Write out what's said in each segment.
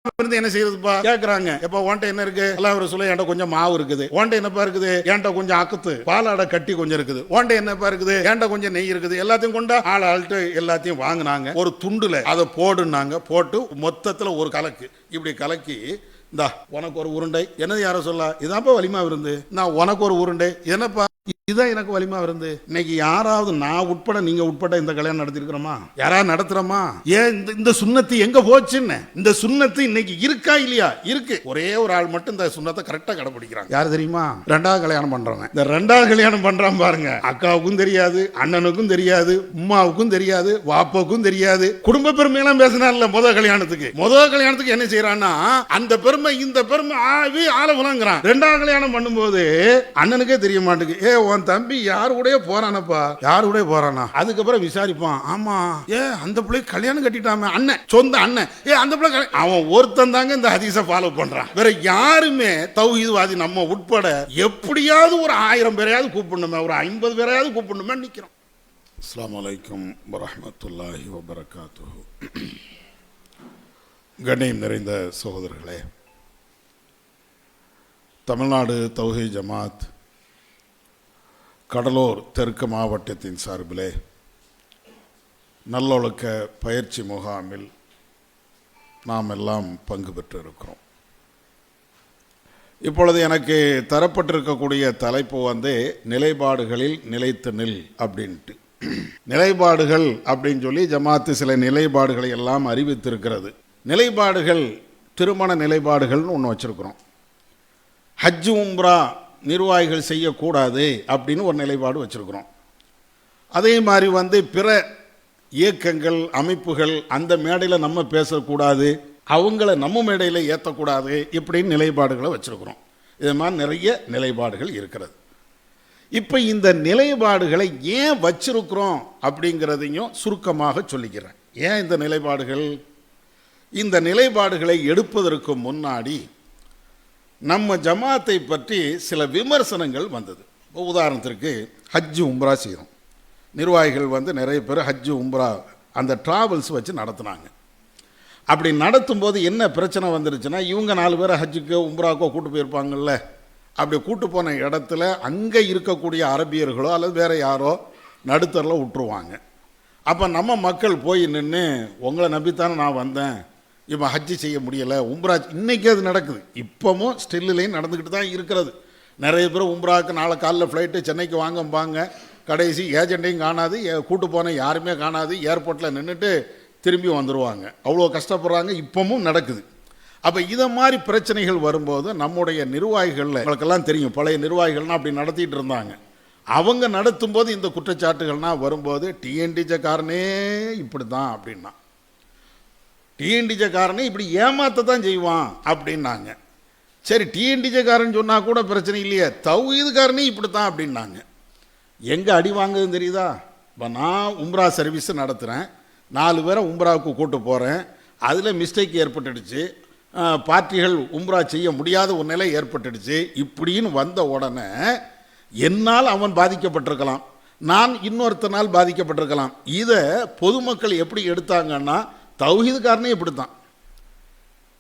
இருந்து என்ன செய்யறதுப்பா கேக்குறாங்க. எப்ப உன்ட்ட என்ன இருக்கு? எல்லாம் ஒரு சொல்ல என்கிட்ட கொஞ்சம் மாவு இருக்குது. உன்ட்ட என்னப்பா இருக்குது? என்கிட்ட கொஞ்சம் அக்கத்து பாலாடை கட்டி கொஞ்சம் இருக்குது. உன்ட்ட என்னப்பா இருக்குது? என்கிட்ட கொஞ்சம் நெய் இருக்குது. எல்லாத்தையும் கொண்டா ஆள்கிட்ட எல்லாத்தையும் வாங்கினாங்க. ஒரு துண்டுல அதை போடுனாங்க. போட்டு மொத்தத்துல ஒரு கலக்கு இப்படி கலக்கி, இந்தா உனக்கு ஒரு உருண்டை. என்னது யாரோ சொல்ல, இதான்ப்பா வலிமா விருந்து. நான் உனக்கு ஒரு உருண்டை. என்னப்பா இதுதான் எனக்கு வலிமா விருந்து. இன்னைக்கு யாராவது நான் உட்பட நீங்க உட்பட இந்த கல்யாணம் நடத்திருக்கிறோமா? யாராவது நடத்துறோமா? ஏன் இந்த சுண்ணத்து எங்க போச்சுன்னு? இந்த சுண்ணத்து இன்னைக்கு இருக்கா இல்லையா? இருக்கு. ஒரே ஒரு ஆள் மட்டும் இந்த சுண்ணத்தை கரெக்டா கடைபிடிக்கிறாங்க. யார் தெரியுமா? ரெண்டாவது கல்யாணம் பண்றவங்க. இந்த ரெண்டாவது கல்யாணம் பண்றான் பாருங்க, அக்காவுக்கும் தெரியாது, அண்ணனுக்கும் தெரியாது, உம்மாவுக்கும் தெரியாது, வாப்பாவுக்கும் தெரியாது. குடும்ப பெருமையெல்லாம் பேசினார்ல முதல் கல்யாணத்துக்கு என்ன செய்யறான்னா, அந்த பெருமை இந்த பெருமை ஆளவலாங்கிறான். ரெண்டாவது கல்யாணம் பண்ணும்போது அண்ணனுக்கே தெரிய மாட்டேங்குது. உன் தம்பி யாரு கூட போறானப்பா, யாரு கூட போறானா? அதுக்கப்புறம் விசாரிப்பான். ஆமா, அந்த பிள்ளை கல்யாணம் கட்டிட்டாம, அண்ணன் சொந்த அண்ணன், அந்த பிள்ளை அவன் ஒருத்தன் தாங்க இந்த ஹதீஸை ஃபாலோ பண்றான். வேற யாருமே தௌஹீத்வாதி நம்ம உட்பட எப்படியாவது ஒரு 1000 பேரையாவது கூப்பிடணுமே, ஒரு 50 பேரையாவது கூப்பிடணுமே நிக்கிறோம். அஸ்ஸலாமு அலைக்கும் வரஹ்மத்துல்லாஹி வபரகாத்துஹு. கண்ணியம் நிறைந்த சகோதரர்களே, தமிழ்நாடு தௌஹீத் ஜமாத் கடலூர் தெற்கு மாவட்டத்தின் சார்பிலே நல்லொழுக்க பயிற்சி முகாமில் நாம் எல்லாம் பங்கு பெற்று இருக்கிறோம். இப்பொழுது எனக்கு தரப்பட்டிருக்கக்கூடிய தலைப்பு நிலைப்பாடுகளில் நிலைத்து நில் அப்படின்ட்டு. நிலைப்பாடுகள் அப்படின்னு சொல்லி ஜமாத்து சில நிலைப்பாடுகளை எல்லாம் அறிவித்திருக்கிறது. நிலைப்பாடுகள் திருமண நிலைப்பாடுகள்னு ஒன்று வச்சிருக்கிறோம். ஹஜ் உம்ரா நிர்வாகிகள் செய்யக்கூடாது அப்படின்னு ஒரு நிலைப்பாடு வச்சிருக்கிறோம். அதே மாதிரி பிற இயக்கங்கள் அமைப்புகள் அந்த மேடையில் நம்ம பேசக்கூடாது, அவங்கள நம்ம மேடையில் ஏற்றக்கூடாது, இப்படின்னு நிலைப்பாடுகளை வச்சிருக்கிறோம். இது மாதிரி நிறைய நிலைப்பாடுகள் இருக்கிறது. இப்போ இந்த நிலைப்பாடுகளை ஏன் வச்சிருக்கிறோம் அப்படிங்கிறதையும் சுருக்கமாக சொல்லிக்கிறேன். ஏன் இந்த நிலைப்பாடுகள்? இந்த நிலைப்பாடுகளை எடுப்பதற்கு முன்னாடி நம்ம ஜமாத்தை பற்றி சில விமர்சனங்கள் வந்தது. உதாரணத்திற்கு ஹஜ்ஜு உம்ரா செய்கிறோம். நிர்வாகிகள் நிறைய பேர் ஹஜ்ஜு உம்ரா அந்த டிராவல்ஸ் வச்சு நடத்துனாங்க. அப்படி நடத்தும்போது என்ன பிரச்சனை வந்துருச்சுன்னா, இவங்க 4 பேரை ஹஜ்ஜுக்கோ உம்ராக்கோ கூட்டு போயிருப்பாங்கல்ல, அப்படி கூட்டு போன இடத்துல அங்கே இருக்கக்கூடிய அரபியர்களோ அல்லது வேறு யாரோ நடுத்தரில் விட்டுருவாங்க. அப்போ நம்ம மக்கள் போய் நின்று, உங்களை நம்பித்தானே நான் வந்தேன், இப்போ ஹஜ்ஜி செய்ய முடியலை, உம்ரா இன்றைக்கி அது நடக்குது, இப்போவும் ஸ்டில்லையும் நடந்துக்கிட்டு தான் இருக்கிறது. நிறைய பேர் உம்ராவுக்கு நாளை காலைல ஃப்ளைட்டு சென்னைக்கு வாங்கம்பாங்க, கடைசி ஏஜெண்ட்டையும் காணாது, கூட்டு போன யாருமே காணாது, ஏர்போர்ட்டில் நின்றுட்டு திரும்பி வந்துடுவாங்க. அவ்வளோ கஷ்டப்படுறாங்க, இப்போவும் நடக்குது. அப்போ இதை மாதிரி பிரச்சனைகள் வரும்போது நம்முடைய நிர்வாகிகளில் உங்களுக்கெல்லாம் தெரியும், பழைய நிர்வாகிகள்னால் அப்படி நடத்திட்டு இருந்தாங்க. அவங்க நடத்தும்போது இந்த குற்றச்சாட்டுகள்னால் வரும்போது டிஎன்டிஜக்காரனே இப்படி தான் அப்படின்னா, டிஎன்டிஜக்காரனே இப்படி ஏமாத்த தான் செய்வான் அப்படின்னாங்க. சரி, டிஎன்டிஜக்காரன் சொன்னால் கூட பிரச்சனை இல்லையே, தௌஹீதுக்காரனே இப்படி தான் அப்படின்னாங்க. எங்கே அடி வாங்குதுன்னு தெரியுதா? இப்போ நான் உம்ரா சர்வீஸ் நடத்துகிறேன், 4 பேரை உம்ராவுக்கு கூட்டு போகிறேன், அதில் மிஸ்டேக் ஏற்பட்டுடுச்சு, பார்ட்டிகள் உம்ரா செய்ய முடியாத ஒரு நிலை ஏற்பட்டுடுச்சு. இப்படின்னு வந்த உடனே என்னால் அவன் பாதிக்கப்பட்டிருக்கலாம், நான் இன்னொருத்தனால் பாதிக்கப்பட்டிருக்கலாம். இதை பொதுமக்கள் எப்படி எடுத்தாங்கன்னா, தௌஹீதுக்காரனே இப்படி தான்,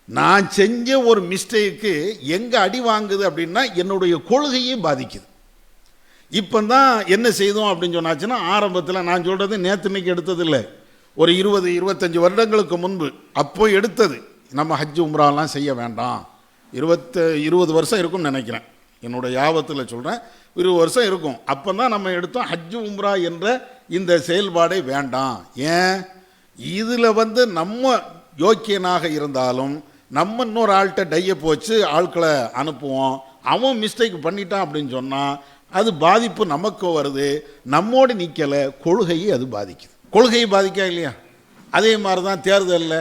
நான் செஞ்ச ஒரு மிஸ்டேக்கு எங்கே அடி வாங்குது அப்படின்னா என்னுடைய கொள்கையை பாதிக்குது. இப்போ தான் என்ன செய்தோம் அப்படின்னு சொன்னாச்சுன்னா, ஆரம்பத்தில் நான் சொல்கிறது நேற்று இன்னைக்கு எடுத்ததில்லை, ஒரு 20-25 வருடங்களுக்கு முன்பு அப்போ எடுத்தது. நம்ம ஹஜ் உம்ராலாம் செய்ய வேண்டாம், 20 வருஷம் இருக்கும்னு நினைக்கிறேன், என்னோட யாபத்தில் சொல்கிறேன், 20 வருஷம் இருக்கும். அப்போ தான் நம்ம எடுத்தோம் ஹஜ் உம்ரா என்ற இந்த செயல்பாடே வேண்டாம். ஏன்? இதில் நம்ம யோக்கியனாக இருந்தாலும் நம்ம இன்னொரு ஆள்கிட்ட டையை போச்சு ஆட்களை அனுப்புவோம், அவன் மிஸ்டேக் பண்ணிட்டான் அப்படின்னு சொன்னால் அது பாதிப்பு நமக்கு வருது, நம்மோடு நிற்கலை, கொள்கையை அது பாதிக்குது. கொள்கையை பாதிக்கா இல்லையா? அதே மாதிரி தான் தேர்தலில்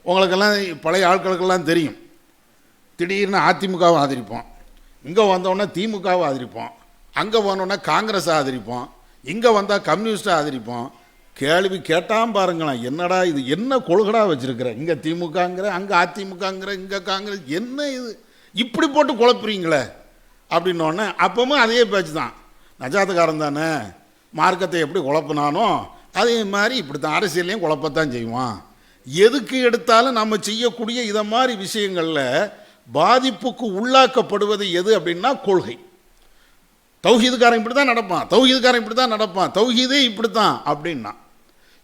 உங்களுக்கெல்லாம் பழைய ஆட்களுக்கெல்லாம் தெரியும், திடீர்னு அதிமுகவை ஆதரிப்போம், இங்கே வந்தோடனே திமுகவை ஆதரிப்போம், அங்கே போனோடனே காங்கிரஸை ஆதரிப்போம், இங்கே வந்தால் கம்யூனிஸ்ட்டை ஆதரிப்போம். கேள்வி கேட்டான் பாருங்களேன், என்னடா இது, என்ன கொள்கடா வச்சிருக்கிற, இங்கே திமுகங்கிற, அங்கே அதிமுகங்கிற, இங்கே காங்கிரஸ், என்ன இது, இப்படி போட்டு குழப்புறீங்களே அப்படின்னோடனே அப்பவும் அதே பேச்சு தான், நஜாத்துக்காரன் தானே, மார்க்கத்தை எப்படி குழப்பினானோ அதே மாதிரி இப்படி தான் அரசியலையும் குழப்பத்தான் செய்வான். எதுக்கு எடுத்தாலும் நம்ம செய்யக்கூடிய இதை மாதிரி விஷயங்களில் பாதிப்புக்கு உள்ளாக்கப்படுவது எது அப்படின்னா கொள்கை. தௌஹீதுக்காரன் இப்படி தான் நடப்பான், தௌஹீதுக்காரன் இப்படி தான் நடப்பான், தௌஹீதே இப்படி தான் அப்படின்னா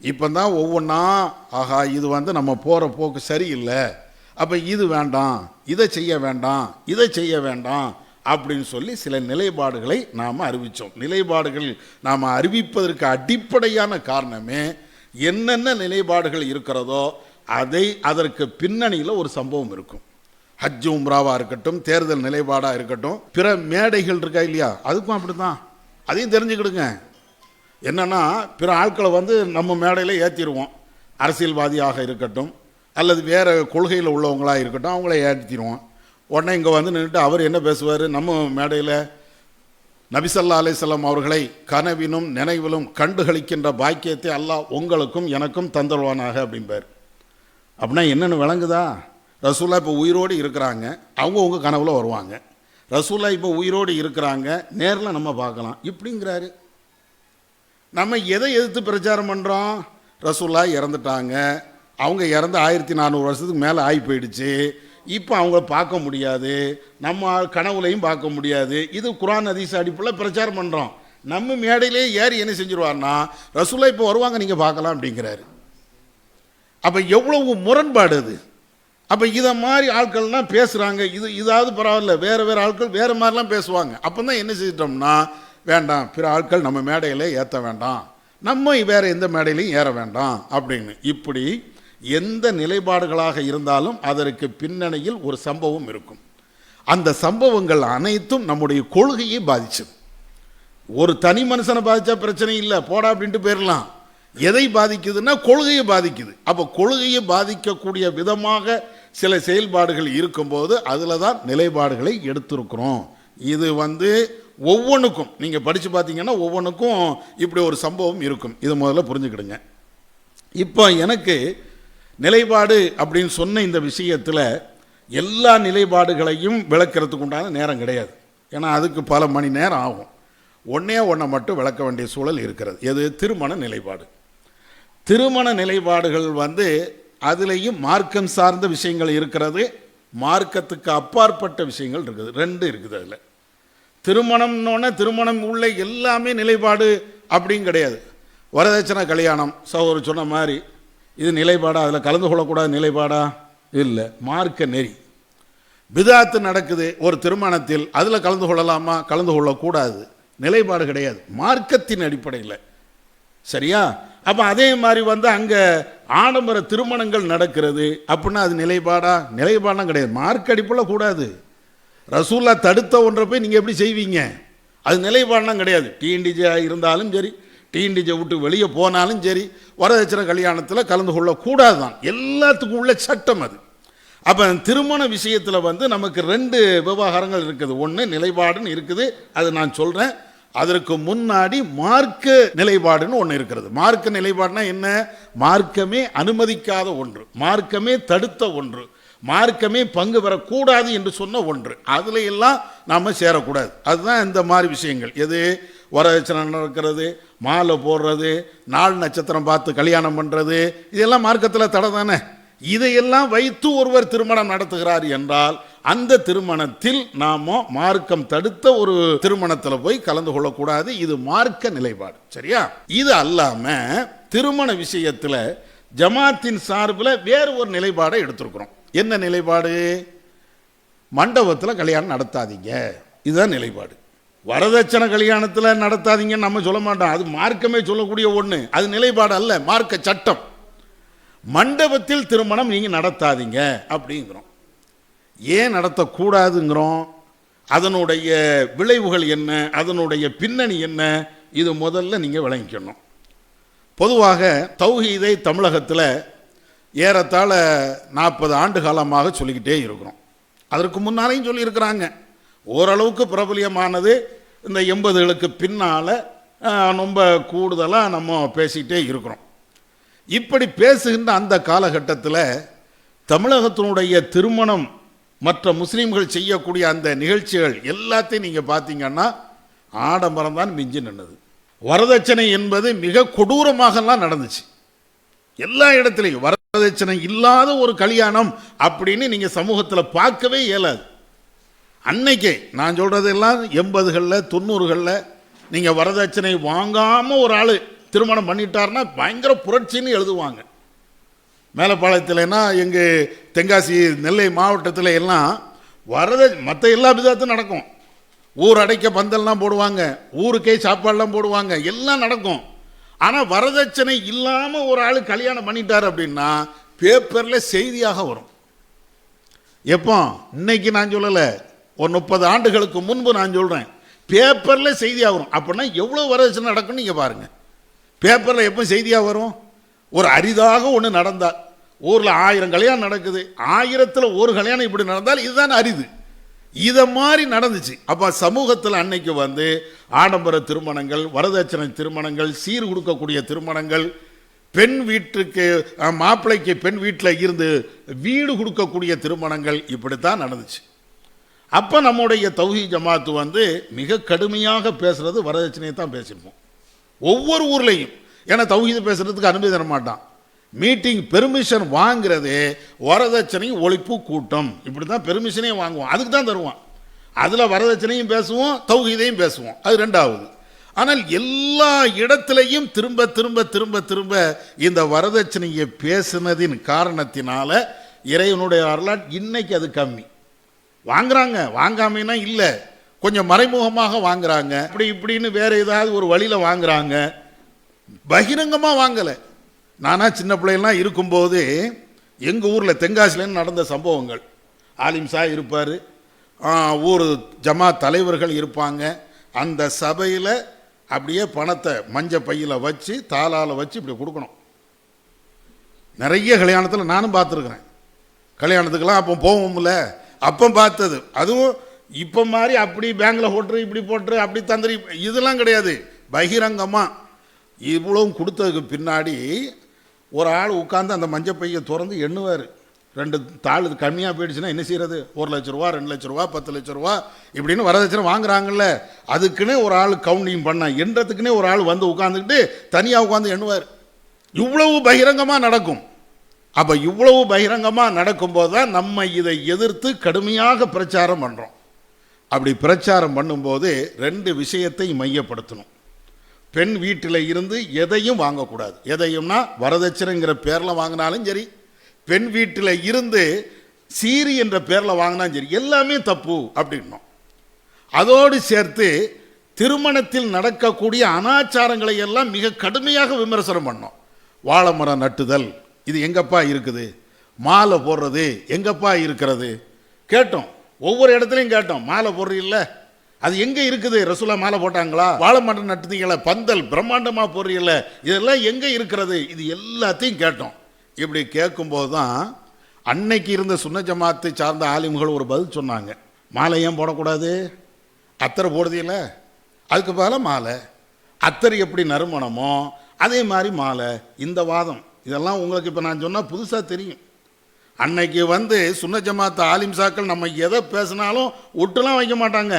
இப்போ தான் ஒவ்வொன்றா ஆஹா இது நம்ம போகிற போக்கு சரியில்லை, அப்போ இது வேண்டாம், இதை செய்ய வேண்டாம், இதை செய்ய வேண்டாம் அப்படின்னு சொல்லி சில நிலைப்பாடுகளை நாம் அறிவித்தோம். நிலைப்பாடுகள் நாம் அறிவிப்பதற்கு அடிப்படையான காரணமே என்னென்ன நிலைப்பாடுகள் இருக்கிறதோ அதற்கு பின்னணியில் ஒரு சம்பவம் இருக்கும். ஹஜ் உம்ராவாக இருக்கட்டும், தேர்தல் நிலைப்பாடாக இருக்கட்டும், பிற மேடைகள் இருக்கா இல்லையா, அதுக்கும் அப்படி தான். அதையும் தெரிஞ்சுக்கிடுங்க. என்னென்னா பிற ஆட்களை நம்ம மேடையில் ஏற்றிடுவோம். அரசியல்வாதியாக இருக்கட்டும் அல்லது வேறு கொள்கையில் உள்ளவங்களாக இருக்கட்டும், அவங்கள ஏற்றிடுவோம். உடனே இங்கே நின்றுட்டு அவர் என்ன பேசுவார், நம்ம மேடையில் நபி ஸல்லல்லாஹு அலைஹி வஸல்லம் அவர்களை கனவிலும் நினைவிலும் கண்டுகளிக்கின்ற பாக்கியத்தை அல்லாஹ் உங்களுக்கும் எனக்கும் தந்தருவானாக அப்படிம்பார். அப்படின்னா என்னென்னு விளங்குதா? ரசூல்லா இப்போ உயிரோடு இருக்கிறாங்க, அவங்க உங்கள் கனவுல வருவாங்க. ரசூல்லா இப்போ உயிரோடு இருக்கிறாங்க, நேரில் நம்ம பார்க்கலாம் இப்படிங்கிறாரு. நம்ம எதை எதிர்த்து பிரச்சாரம் பண்ணுறோம்? ரசூல்லா இறந்துட்டாங்க, அவங்க இறந்து 1400 வருஷத்துக்கு மேலே ஆகி போயிடுச்சு, இப்போ அவங்கள பார்க்க முடியாது, நம்ம கனவுலையும் பார்க்க முடியாது. இது குர்ஆன் ஹதீஸ் அடிப்படையில் பிரச்சாரம் பண்ணுறோம். நம்ம மேடையிலே ஏறி என்ன செஞ்சுருவார்னா ரசூல்லா இப்போ வருவாங்க, நீங்கள் பார்க்கலாம் அப்படிங்கிறாரு. அப்போ எவ்வளவு முரண்பாடு அது. அப்போ இதை மாதிரி ஆட்கள்லாம் பேசுகிறாங்க, இதாவது பரவாயில்ல, வேறு வேறு ஆட்கள் வேறு மாதிரிலாம் பேசுவாங்க. அப்போ தான் என்ன செஞ்சிட்டோம்னா வேண்டாம், பிற ஆட்கள் நம்ம மேடையில் ஏற்ற வேண்டாம், நம்ம வேறு எந்த மேடையிலையும் ஏற வேண்டாம் அப்படின்னு. இப்படி எந்த நிலைப்பாடுகளாக இருந்தாலும் அதற்கு பின்னணியில் ஒரு சம்பவம் இருக்கும். அந்த சம்பவங்கள் அனைத்தும் நம்முடைய கொள்கையை பாதிச்சது. ஒரு தனி மனுஷனை பாதித்தா பிரச்சனை இல்லை, போடா அப்படின்ட்டு போயிடலாம். எதை பாதிக்குதுன்னா கொள்கையை பாதிக்குது. அப்போ கொள்கையை பாதிக்கக்கூடிய விதமாக சில செயல்பாடுகள் இருக்கும்போது அதில் தான் நிலைப்பாடுகளை எடுத்திருக்கிறோம். இது ஒவ்வொன்றுக்கும் நீங்கள் படித்து பார்த்தீங்கன்னா ஒவ்வொன்றுக்கும் இப்படி ஒரு சம்பவம் இருக்கும். இது முதல்ல புரிஞ்சுக்கிடுங்க. இப்போ எனக்கு நிலைப்பாடு அப்படின்னு சொன்ன இந்த விஷயத்தில் எல்லா நிலைப்பாடுகளையும் விளக்கிறதுக்கு உண்டான நேரம் கிடையாது. ஏன்னா அதுக்கு பல மணி நேரம் ஆகும். ஒன்றை மட்டும் விளக்க வேண்டிய சூழல் இருக்கிறது. எது? திருமண நிலைப்பாடு. திருமண நிலைப்பாடுகள் அதுலேயும் மார்க்கம் சார்ந்த விஷயங்கள் இருக்கிறது, மார்க்கத்துக்கு அப்பாற்பட்ட விஷயங்கள் இருக்குது. ரெண்டு இருக்குது. அதில் திருமணம்னோடனே திருமணம் உள்ள எல்லாமே நிலைப்பாடு அப்படின்னு கிடையாது. வரதட்சணை கல்யாணம் சகோதரர் சொன்ன மாதிரி இது நிலைப்பாடா? அதில் கலந்து கொள்ளக்கூடாத நிலைப்பாடா? இல்லை, மார்க்க நெறி. பிதாத்து நடக்குது ஒரு திருமணத்தில், அதில் கலந்து கொள்ளலாமா? கலந்து கொள்ளக்கூடாது, நிலைப்பாடு கிடையாது, மார்க்கத்தின் அடிப்படையில். சரியா? அப்போ அதே மாதிரி அங்கே ஆடம்பர திருமணங்கள் நடக்கிறது அப்படின்னா அது நிலைப்பாடா? நிலைப்பாடெலாம் கிடையாது, மார்க்க அடிப்படையில் கூடாது. ரசூல்லா தடுத்த ஒன்றை போய் நீங்கள் எப்படி செய்வீங்க? அது நிலைப்பாடெலாம் கிடையாது. டிஎன்டிஜே இருந்தாலும் சரி, டிஎன்டிஜே விட்டு வெளியே போனாலும் சரி, வரதட்சணை கல்யாணத்தில் கலந்து கொள்ளக்கூடாது தான், எல்லாத்துக்கும் உள்ள சட்டம் அது. அப்போ திருமண விஷயத்தில் நமக்கு ரெண்டு விவகாரங்கள் இருக்குது. ஒன்று நிலைப்பாடுன்னு இருக்குது, அது நான் சொல்கிறேன். அதற்கு முன்னாடி மார்க்க நிலைப்பாடுன்னு ஒன்று இருக்கிறது. மார்க்க நிலைப்பாடுனா என்ன? மார்க்கமே அனுமதிக்காத ஒன்று, மார்க்கமே தடுத்த ஒன்று, மார்க்கமே பங்கு பெறக்கூடாது என்று சொன்ன ஒன்று, அதில் எல்லாம் நாம் சேரக்கூடாது. அதுதான் இந்த மாதிரி விஷயங்கள். எது? வரதட்சணை நடக்கிறது, மாலை போடுறது, நாள் நட்சத்திரம் பார்த்து கல்யாணம் பண்ணுறது, இதெல்லாம் மார்க்கத்தில் தடை தானே. இதையெல்லாம் வைத்து ஒருவர் திருமணம் நடத்துகிறார் என்றால் அந்த திருமணத்தில் நாம மார்க்கம் தடுத்த ஒரு திருமணத்தில் போய் கலந்து கொள்ளக்கூடாது. இது மார்க்க நிலைப்பாடு. சரியா? இது அல்லாம திருமண விஷயத்தில் ஜமாத்தின் சார்பில் வேறு ஒரு நிலைப்பாடை எடுத்திருக்கிறோம். என்ன நிலைப்பாடு? மண்டபத்தில் கல்யாணம் நடத்தாதீங்க, இதுதான் நிலைப்பாடு. வரதட்சணை கல்யாணத்தில் நடத்தாதீங்கன்னு நம்ம சொல்ல மாட்டோம், அது மார்க்கமே சொல்லக்கூடிய ஒன்று, அது நிலைப்பாடு அல்ல, மார்க்க சட்டம். மண்டபத்தில் திருமணம் நீங்கள் நடத்தாதீங்க அப்படிங்கிறோம். ஏன் நடத்தக்கூடாதுங்கிறோம்? அதனுடைய விளைவுகள் என்ன, அதனுடைய பின்னணி என்ன, இது முதல்ல நீங்கள் விளங்கிக்கணும். பொதுவாக தௌஹீதை தமிழகத்தில் ஏறத்தாழ 40 ஆண்டு காலமாக சொல்லிக்கிட்டே இருக்கிறோம். அதற்கு முன்னாலேயும் சொல்லியிருக்கிறாங்க. ஓரளவுக்கு பிரபலியமானது இந்த 80களுக்கு பின்னால் ரொம்ப கூடுதலாக நம்ம பேசிக்கிட்டே இருக்கிறோம். இப்படி பேசுகின்ற அந்த காலகட்டத்தில் தமிழகத்தினுடைய திருமணம் மற்ற முஸ்லீம்கள் செய்யக்கூடிய அந்த நிகழ்ச்சிகள் எல்லாத்தையும் நீங்கள் பார்த்தீங்கன்னா ஆடம்பரம் தான் மிஞ்சி நின்னது. வரதட்சணை என்பது மிக கொடூரமாகலாம் நடந்துச்சு. எல்லா இடத்துலையும் வரதட்சணை வரதட்சணை இல்லாத ஒரு கல்யாணம் அப்படின்னு நீங்கள் சமூகத்தில் பார்க்கவே இயலாது. அன்னைக்கே நான் சொல்கிறதெல்லாம் 80களில் 90களில் நீங்கள் வரதட்சணை வாங்காமல் ஒரு ஆள் திருமணம் பண்ணிட்டாருன்னா பயங்கர புரட்சின்னு எழுதுவாங்க. மேலப்பாளையத்தில்னா எங்கள் தென்காசி நெல்லை மாவட்டத்தில் எல்லாம் மற்ற எல்லா விதத்தும் நடக்கும். ஊர் அடைக்க பந்தல்லாம் போடுவாங்க, ஊருக்கே சாப்பாடெல்லாம் போடுவாங்க, எல்லாம் நடக்கும். ஆனால் வரதட்சணை இல்லாமல் ஒரு ஆள் கல்யாணம் பண்ணிட்டார் அப்படின்னா பேப்பரில் செய்தியாக வரும். எப்போ? இன்னைக்கு நான் சொல்லலை, ஒரு 30 ஆண்டுகளுக்கு முன்பு நான் சொல்கிறேன், பேப்பரில் செய்தியாக வரும். அப்படின்னா எவ்வளோ வரதட்சணை நடக்கும்னு நீங்கள் பாருங்கள். பேப்பரில் எப்போ செய்தியாக வரும்? ஒரு அரிதாக ஒன்று நடந்தால், ஊரில் 1000 கல்யாணம் நடக்குது, 1000ல் ஒரு கல்யாணம் இப்படி நடந்தால் இதுதான் அரிது. இதை மாதிரி நடந்துச்சு. அப்போ சமூகத்தில் அன்னைக்கு ஆடம்பர திருமணங்கள், வரதட்சணை திருமணங்கள், சீர் கொடுக்கக்கூடிய திருமணங்கள், பெண் வீட்டுக்கு மாப்பிள்ளைக்கு பெண் வீட்டில் இருந்து வீடு கொடுக்கக்கூடிய திருமணங்கள் இப்படித்தான் நடந்துச்சு. அப்போ நம்முடைய தௌஹீத் ஜமாத்து மிக கடுமையாக பேசுறது வரதட்சணையை தான் பேசியிருப்போம் ஒவ்வொரு ஊர்லேயும். ஏன்னா தௌஹீத் பேசுறதுக்கு அனுமதி தர மாட்டான். மீட்டிங் பெர்மிஷன் வாங்குறதே வரதட்சணை ஒழிப்பு கூட்டம், இப்படி தான் பெர்மிஷனே வாங்குவோம், அதுக்கு தான் தருவான். அதில் வரதட்சணையும் பேசுவோம், தௌஹீதையும் பேசுவோம், அது ரெண்டாவது. ஆனால் எல்லா இடத்திலையும் திரும்ப திரும்ப திரும்ப திரும்ப இந்த வரதட்சணையை பேசுனதின் காரணத்தினால இறைவனுடைய வரலாறு இன்னைக்கு அது கம்மி. வாங்குறாங்க, வாங்காமைனா இல்லை, கொஞ்சம் மறைமுகமாக வாங்குறாங்க, இப்படி இப்படின்னு வேற ஏதாவது ஒரு வழியில் வாங்குறாங்க, பகிரங்கமாக வாங்கலை. நானா சின்ன பிள்ளைலாம் இருக்கும்போது எங்கள் ஊரில் தென்காசிலேருந்து நடந்த சம்பவங்கள், ஆலிம்சா இருப்பார், ஊர் ஜமாத் தலைவர்கள் இருப்பாங்க, அந்த சபையில் அப்படியே பணத்தை மஞ்சள் பையில் வச்சு தாளால் வச்சு இப்படி கொடுக்கணும். நிறைய கல்யாணத்தில் நானும் பார்த்துருக்குறேன். கல்யாணத்துக்கெல்லாம் அப்போ போவோம்ல, அப்போ பார்த்தது. அதுவும் இப்போ மாதிரி அப்படி பேங்கில் போட்டுரு இப்படி போட்டுரு அப்படி தந்திரி இதெல்லாம் கிடையாது. பகிரங்கமாக இவ்வளவும் கொடுத்ததுக்கு பின்னாடி ஒரு ஆள் உட்காந்து அந்த மஞ்சள் பையை திறந்து எண்ணுவார். 2 தாள் கம்மியாக போயிடுச்சுன்னா என்ன செய்கிறது? 1 லட்ச ரூபா, 2 லட்ச ரூபா, 10 லட்ச ரூபா இப்படின்னு வரதட்சணை வாங்குறாங்கல்ல, அதுக்குன்னே ஒரு ஆள் கவுண்டிங் பண்ண, எண்றதுக்குன்னே ஒரு ஆள் உட்காந்துக்கிட்டு தனியாக உட்காந்து எண்ணுவார். இவ்வளவு பகிரங்கமாக நடக்கும். அப்போ இவ்வளவு பகிரங்கமாக நடக்கும்போது தான் நம்ம இதை எதிர்த்து கடுமையாக பிரச்சாரம் பண்ணுறோம். அப்படி பிரச்சாரம் பண்ணும்போது 2 விஷயத்தை மையப்படுத்தணும். பெண் வீட்டில் இருந்து எதையும் வாங்கக்கூடாது. எதையும்னா வரதட்சணைங்கிற பேரில் வாங்கினாலும் சரி, பெண் வீட்டில் இருந்து சீரி என்ற பேரில் வாங்கினாலும் சரி, எல்லாமே தப்பு அப்படின்னோம். அதோடு சேர்த்து திருமணத்தில் நடக்கக்கூடிய அனாச்சாரங்களை எல்லாம் மிக கடுமையாக விமர்சனம் பண்ணோம். வாழை மரம் நட்டுதல் இது எங்கப்பா இருக்குது? மாலை போடுறது எங்கப்பா இருக்கிறது? கேட்டோம், ஒவ்வொரு இடத்துலையும் கேட்டோம். மாலை போடுறீல்ல, அது எங்கே இருக்குது? ரசூலா மாலை போட்டாங்களா? வாழை மரம் நட்டுதீங்களா? பந்தல் பிரம்மாண்டமாக போடுறீல்ல, இதெல்லாம் எங்கே இருக்கிறது? இது எல்லாத்தையும் கேட்டோம். இப்படி கேட்கும்போது தான் அன்னைக்கு இருந்த சுன்ன ஜமாத்தை சார்ந்த ஆலிம்கள் ஒரு பதில் சொன்னாங்க. மாலை ஏன் போடக்கூடாது? அத்தரை போடுதில்ல, அதுக்கு பதிலாக மாலை. அத்தரை எப்படி நறுமணமோ அதே மாதிரி மாலை. இந்த வாதம் இதெல்லாம் உங்களுக்கு இப்போ நான் சொன்னால் புதுசாக தெரியும். அன்னைக்கு சுன்ன ஜமாத்து ஆலிம்சாக்கள் நம்ம எதை பேசினாலும் ஒட்டுலாம் வைக்க மாட்டாங்க.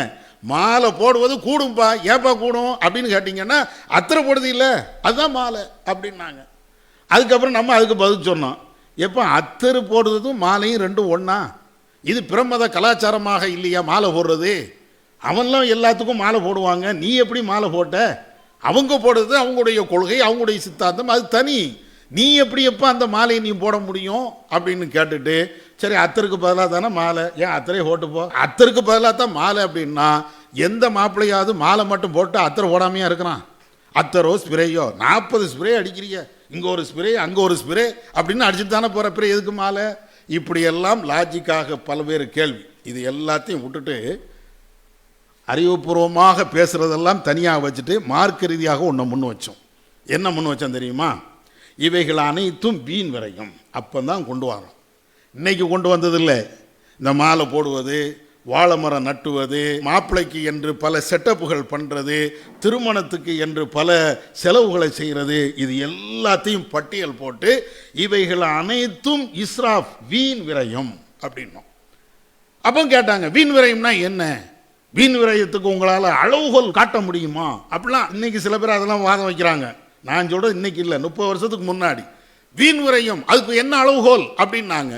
மாலை போடுவது கூடும்பா, ஏப்பா கூடும் அப்படின்னு கேட்டிங்கன்னா அத்தரை போடுது இல்லை, அதுதான் மாலை அப்படின்னாங்க. அதுக்கப்புறம் நம்ம அதுக்கு பதில் சொன்னோம், எப்போ அத்தரை போடுறதும் மாலையும் ரெண்டும் ஒன்றா? இது பிரமத கலாச்சாரமாக இல்லையா மாலை போடுறது? அவன்லாம் எல்லாத்துக்கும் மாலை போடுவாங்க, நீ எப்படி மாலை போட்ட? அவங்க போடுறது அவங்களுடைய கொள்கை, அவங்களுடைய சித்தாந்தம், அது தனி. நீ எப்படி எப்போ அந்த மாலையை நீ போட முடியும் அப்படின்னு கேட்டுட்டு, சரி அத்தருக்கு பதிலாக தானே மாலை, ஏன் அத்தரையே போட்டுப்போ, அத்தருக்கு பதிலாக தான் மாலை அப்படின்னா எந்த மாப்பிள்ளையாவது மாலை மட்டும் போட்டு அத்தரை போடாமையா இருக்கிறான்? அத்தரோ ஸ்ப்ரேயோ 40 ஸ்ப்ரே அடிக்கிறீங்க, இங்கே ஒரு ஸ்ப்ரே அங்கே ஒரு ஸ்ப்ரே அப்படின்னு அடிச்சுட்டு தானே போகிற, பிறகு எதுக்கு மாலை? இப்படியெல்லாம் லாஜிக்காக பல்வேறு கேள்வி. இது எல்லாத்தையும் விட்டுட்டு அறிவுபூர்வமாக பேசுகிறதெல்லாம் தனியாக வச்சுட்டு மார்க்க ரீதியாக ஒன்று முன் வச்சோம். என்ன முன் வச்சோம் தெரியுமா? இவைகள் அனைத்தும் வீண் விரையும். அப்போ தான் கொண்டு வரோம். இன்னைக்கு கொண்டு வந்ததில்லை. இந்த மாலை போடுவது, வாழை மரம் நட்டுவது, மாப்பிள்ளைக்கு என்று பல செட்டப்புகள் பண்ணுறது, திருமணத்துக்கு என்று பல செலவுகளை செய்கிறது, இது எல்லாத்தையும் பட்டியல் போட்டு இவைகள் அனைத்தும் இஸ்ராஃப் வீண் விரயம் அப்படின்னோம். அப்போ கேட்டாங்க, வீண் விரயம்னா என்ன? வீண் விரயத்துக்கு உங்களால் அளவுகோல் காட்ட முடியுமா? அப்படிலாம் இன்னைக்கு சில பேர் அதெல்லாம் வாதம் வைக்கிறாங்க. நான் சொல்கிறது இன்னைக்கு இல்லை, 30 வருஷத்துக்கு முன்னாடி வீண் விரையும் அதுக்கு என்ன அளவுகோல் அப்படின்னாங்க.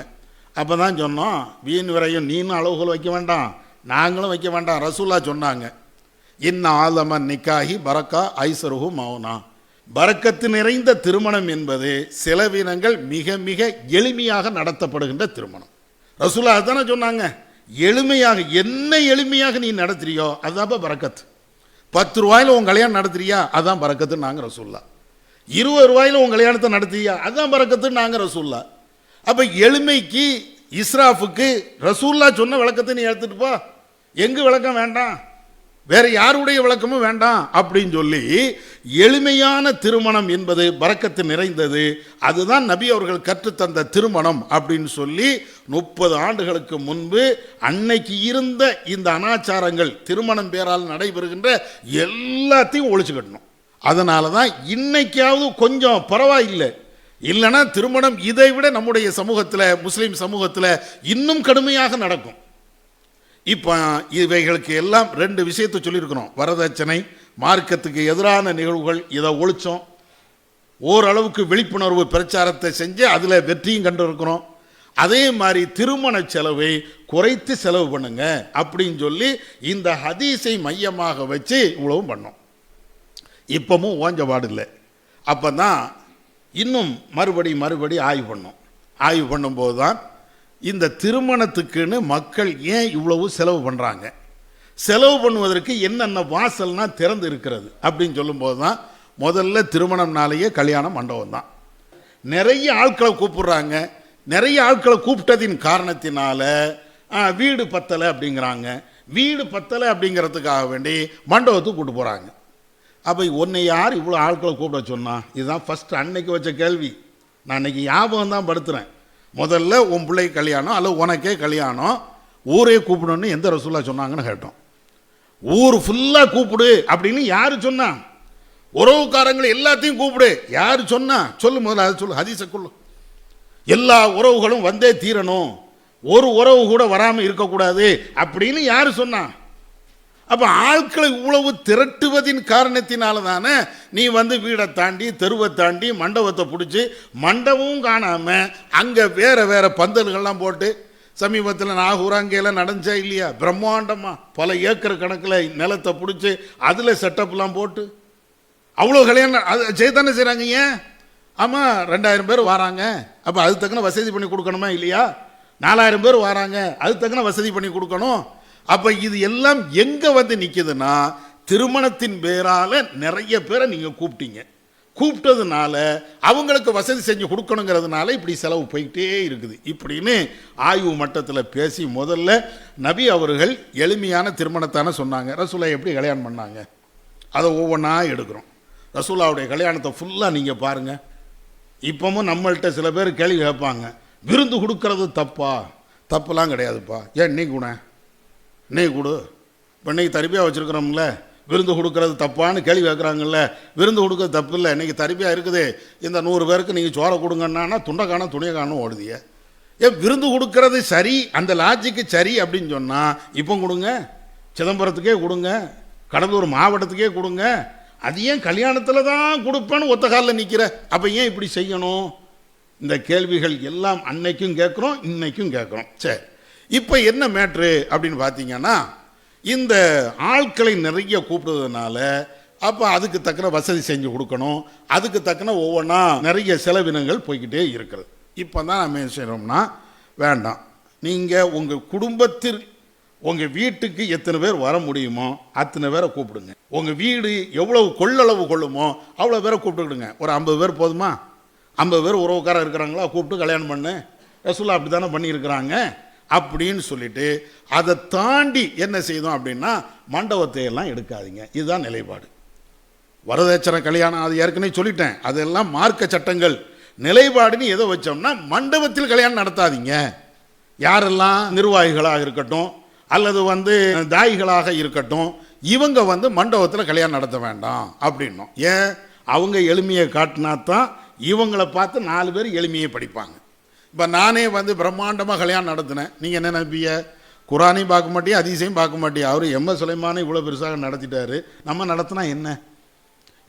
அப்போ தான் சொன்னோம், வீண் விரையும் நீனும் அளவுகோல் வைக்க வேண்டாம், நாங்களும் வைக்க வேண்டாம். ரசூல்லா சொன்னாங்க, இன்ன ஆலமன் நிக்காஹி பரக்கா ஐசருஹு மௌனா. பரக்கத்து நிறைந்த திருமணம் என்பது செலவினங்கள் மிக மிக எளிமையாக நடத்தப்படுகின்ற திருமணம். ரசூல்லா அதுதானே சொன்னாங்க, எளிமையாக, என்ன எளிமையாக நீ நடத்துறியோ அதுதான் பரக்கத்து. 10 ரூபாயில் உன் கல்யாணம் நடத்துறியா அதுதான் பரக்கத்துன்னு நாங்கள் ரசூல்லா. 20 ரூபாயில் உன் கல்யாணத்தை நடத்துறியா அதுதான் பரக்கத்துன்னு நாங்கள் ரசூல்லா. அப்போ எளிமைக்கு, இஸ்ராஃபுக்கு ரசூல்லா சொன்ன விளக்கத்தை நீ எடுத்துட்டு போ, எங்க விளக்கம் வேண்டாம், வேற யாருடைய விளக்கமும் வேண்டாம் அப்படின்னு சொல்லி, எளிமையான திருமணம் என்பது பரக்கத்து நிறைந்தது, அதுதான் நபி அவர்கள் கற்றுத்தந்த திருமணம் அப்படின்னு சொல்லி 30 ஆண்டுகளுக்கு முன்பு அன்னைக்கு இருந்த இந்த அனாச்சாரங்கள், திருமணம் பேரால் நடைபெறுகின்ற எல்லாத்தையும் ஒழிச்சு கட்டணும். அதனால தான் இன்னைக்காவது கொஞ்சம் பரவாயில்லை, இல்லைன்னா திருமணம் இதை விட நம்முடைய சமூகத்தில், முஸ்லீம் சமூகத்தில் இன்னும் கடுமையாக நடக்கும். இப்போ இவைகளுக்கு எல்லாம் 2 விஷயத்தை சொல்லியிருக்கிறோம். வரதட்சணை, மார்க்கத்துக்கு எதிரான நிகழ்வுகள், இதை ஒழிச்சோம். ஓரளவுக்கு விழிப்புணர்வு பிரச்சாரத்தை செஞ்சு அதில் வெற்றியும் கண்டிருக்கிறோம். அதே மாதிரி திருமண செலவை குறைத்து செலவு பண்ணுங்க அப்படின்னு சொல்லி இந்த ஹதீஸை மையமாக வச்சு இவ்வளவும் பண்ணோம். இப்பவும் ஓஞ்சபாடு இல்லை. அப்போ தான் இன்னும் மறுபடி ஆய்வு பண்ணோம். ஆய்வு பண்ணும்போது தான் இந்த திருமணத்துக்குன்னு மக்கள் ஏன் இவ்வளவு செலவு பண்ணுறாங்க, செலவு பண்ணுவதற்கு என்னென்ன வாசல்னா திறந்து இருக்கிறது அப்படின்னு சொல்லும்போது தான் முதல்ல திருமணம்னாலேயே கல்யாண மண்டபம் தான். நிறைய ஆட்களை கூப்பிடுறாங்க. நிறைய ஆட்களை கூப்பிட்டதின் காரணத்தினால வீடு பத்தலை அப்படிங்கிறாங்க. வீடு பத்தலை அப்படிங்கிறதுக்காக வேண்டி மண்டபத்துக்கு கூப்பிட்டு போகிறாங்க. அப்போ உன்னை யார் இவ்வளோ ஆட்களை கூப்பிட சொன்னா? இதுதான் ஃபஸ்ட்டு அன்னைக்கு வச்ச கேள்வி. நான் அன்னைக்கு ஞாபகம் தான் படுத்துகிறேன். முதல்ல உன் பிள்ளை கல்யாணம் அல்லது உனக்கே கல்யாணம், ஊரே கூப்பிடணும்னு எந்த ரசூலா சொன்னாங்கன்னு கேட்டோம். ஊர் ஃபுல்லாக கூப்பிடு அப்படின்னு யார் சொன்னா? உறவுக்காரங்களை எல்லாத்தையும் கூப்பிடு யார் சொன்னா? சொல்லு, முதல்ல அதை சொல்லு, ஹதீஸை சொல்லு. எல்லா உறவுகளும் வந்தே தீரணும், ஒரு உறவு கூட வராமல் இருக்கக்கூடாது அப்படின்னு யார் சொன்னா? அப்போ ஆட்களை இவ்வளவு திரட்டுவதின் காரணத்தினால தானே நீ வீடை தாண்டி, தெருவை தாண்டி, மண்டபத்தை பிடிச்சி, மண்டபமும் காணாமல் அங்கே வேற பந்தல்கள்லாம் போட்டு, சமீபத்தில் நாகூர் அங்கெல்லாம் நடந்துச்சா இல்லையா? பிரம்மாண்டமாக பல ஏக்கர் கணக்கில் நிலத்தை பிடிச்சி அதில் செட்டப்லாம் போட்டு அவ்வளோ கல்யாணம் அது செய்தானே செய்கிறாங்க. ஏன்? ஆமாம், 2000 பேர் வராங்க, அப்போ அது தக்கன வசதி பண்ணி கொடுக்கணுமா இல்லையா? 4000 பேர் வராங்க, அது தக்கன வசதி பண்ணி கொடுக்கணும். அப்போ இது எல்லாம் எங்கே நிற்குதுன்னா, திருமணத்தின் பேரால நிறைய பேரை நீங்கள் கூப்பிட்டீங்க. கூப்பிட்டதுனால அவங்களுக்கு வசதி செஞ்சு கொடுக்கணுங்கிறதுனால இப்படி செலவு போய்கிட்டே இருக்குது இப்படின்னு ஆய்வு மட்டத்தில் பேசி முதல்ல நபி அவர்கள் எளிமையான திருமணத்தானே சொன்னாங்க. ரசூலா எப்படி கல்யாணம் பண்ணாங்க அதை ஒவ்வொன்றா எடுக்கிறோம். ரசூலாவுடைய கல்யாணத்தை ஃபுல்லாக நீங்கள் பாருங்கள். இப்பவும் நம்மள்கிட்ட சில பேர் கேள்வி கேட்பாங்க, விருந்து கொடுக்கறது தப்பா? தப்புலாம் கிடையாதுப்பா. ஏன் நீ கூட நீ கொடு, இப்போ இன்றைக்கி தரிப்பியாக வச்சுருக்கிறோம்ல, விருந்து கொடுக்கறது தப்பான்னு கேள்வி கேட்குறாங்கல்ல. விருந்து கொடுக்கறது தப்பு இல்லை, இன்றைக்கி தரிப்பியாக இருக்குது, இந்த 100 பேருக்கு நீங்கள் சோறை கொடுங்கன்னா துண்டை காணும் துணியை காணும் ஓடுதிய. ஏன் விருந்து கொடுக்கறது சரி, அந்த லாஜிக்கு சரி அப்படின்னு சொன்னால் இப்போ கொடுங்க, சிதம்பரத்துக்கே கொடுங்க, கடலூர் மாவட்டத்துக்கே கொடுங்க. அது ஏன் கல்யாணத்தில் தான் கொடுப்பேன்னு ஒத்த காலில் நிற்கிற? அப்போ ஏன் இப்படி செய்யணும்? இந்த கேள்விகள் எல்லாம் அன்னைக்கும் கேட்குறோம், இன்னைக்கும் கேட்குறோம். சரி, இப்போ என்ன மேட்ரு அப்படின்னு பார்த்தீங்கன்னா, இந்த ஆட்களை நிறைய கூப்பிடுறதுனால அப்போ அதுக்கு தக்கன வசதி செஞ்சு கொடுக்கணும், அதுக்கு தக்கன ஒவ்வொன்றா நிறைய செலவினங்கள் போய்கிட்டே இருக்கிறது. இப்போ தான் நம்ம என்ன செய்கிறோம்னா, வேண்டாம், நீங்கள் உங்கள் குடும்பத்தில் உங்கள் வீட்டுக்கு எத்தனை பேர் வர முடியுமோ அத்தனை பேரை கூப்பிடுங்க. உங்கள் வீடு எவ்வளவு கொள்ளளவு கொள்ளுமோ அவ்வளோ பேரை கூப்பிட்டுக்கிடுங்க. ஒரு 50 பேர் போதுமா? 50 பேர் உறவுக்காரர் இருக்கிறாங்களா, கூப்பிட்டு கல்யாணம் பண்ணு. ரசூலா அப்படி தானே பண்ணியிருக்கிறாங்க அப்படின்னு சொல்லிட்டு அதை தாண்டி என்ன செய்தோம் அப்படின்னா, மண்டபத்தை எல்லாம் எடுக்காதீங்க. இதுதான் நிலைப்பாடு. வரதட்சணை கல்யாணம் அது ஏற்கனவே சொல்லிட்டேன், அதெல்லாம் மார்க்க சட்டங்கள். நிலைப்பாடுன்னு எதை வச்சோம்னா, மண்டபத்தில் கல்யாணம் நடத்தாதீங்க. யாரெல்லாம் நிர்வாகிகளாக இருக்கட்டும் அல்லது தாய்களாக இருக்கட்டும், இவங்க மண்டபத்தில் கல்யாணம் நடத்த வேண்டாம் அப்படின்னோம். ஏன்? அவங்க எளிமையை காட்டினா தான் இவங்களை பார்த்து 4 பேர் எளிமையை படிப்பாங்க. இப்போ நானே பிரம்மாண்டமாக கல்யாணம் நடத்தினேன், நீங்கள் என்ன நினைப்பீங்க? குரானையும் பார்க்க மாட்டியா, ஹதீஸையும் பார்க்க மாட்டியா? அவர் எம்.எஸ். சுலைமானை இவ்வளோ பெருசாக நடத்திட்டாரு, நம்ம நடத்தினா என்ன?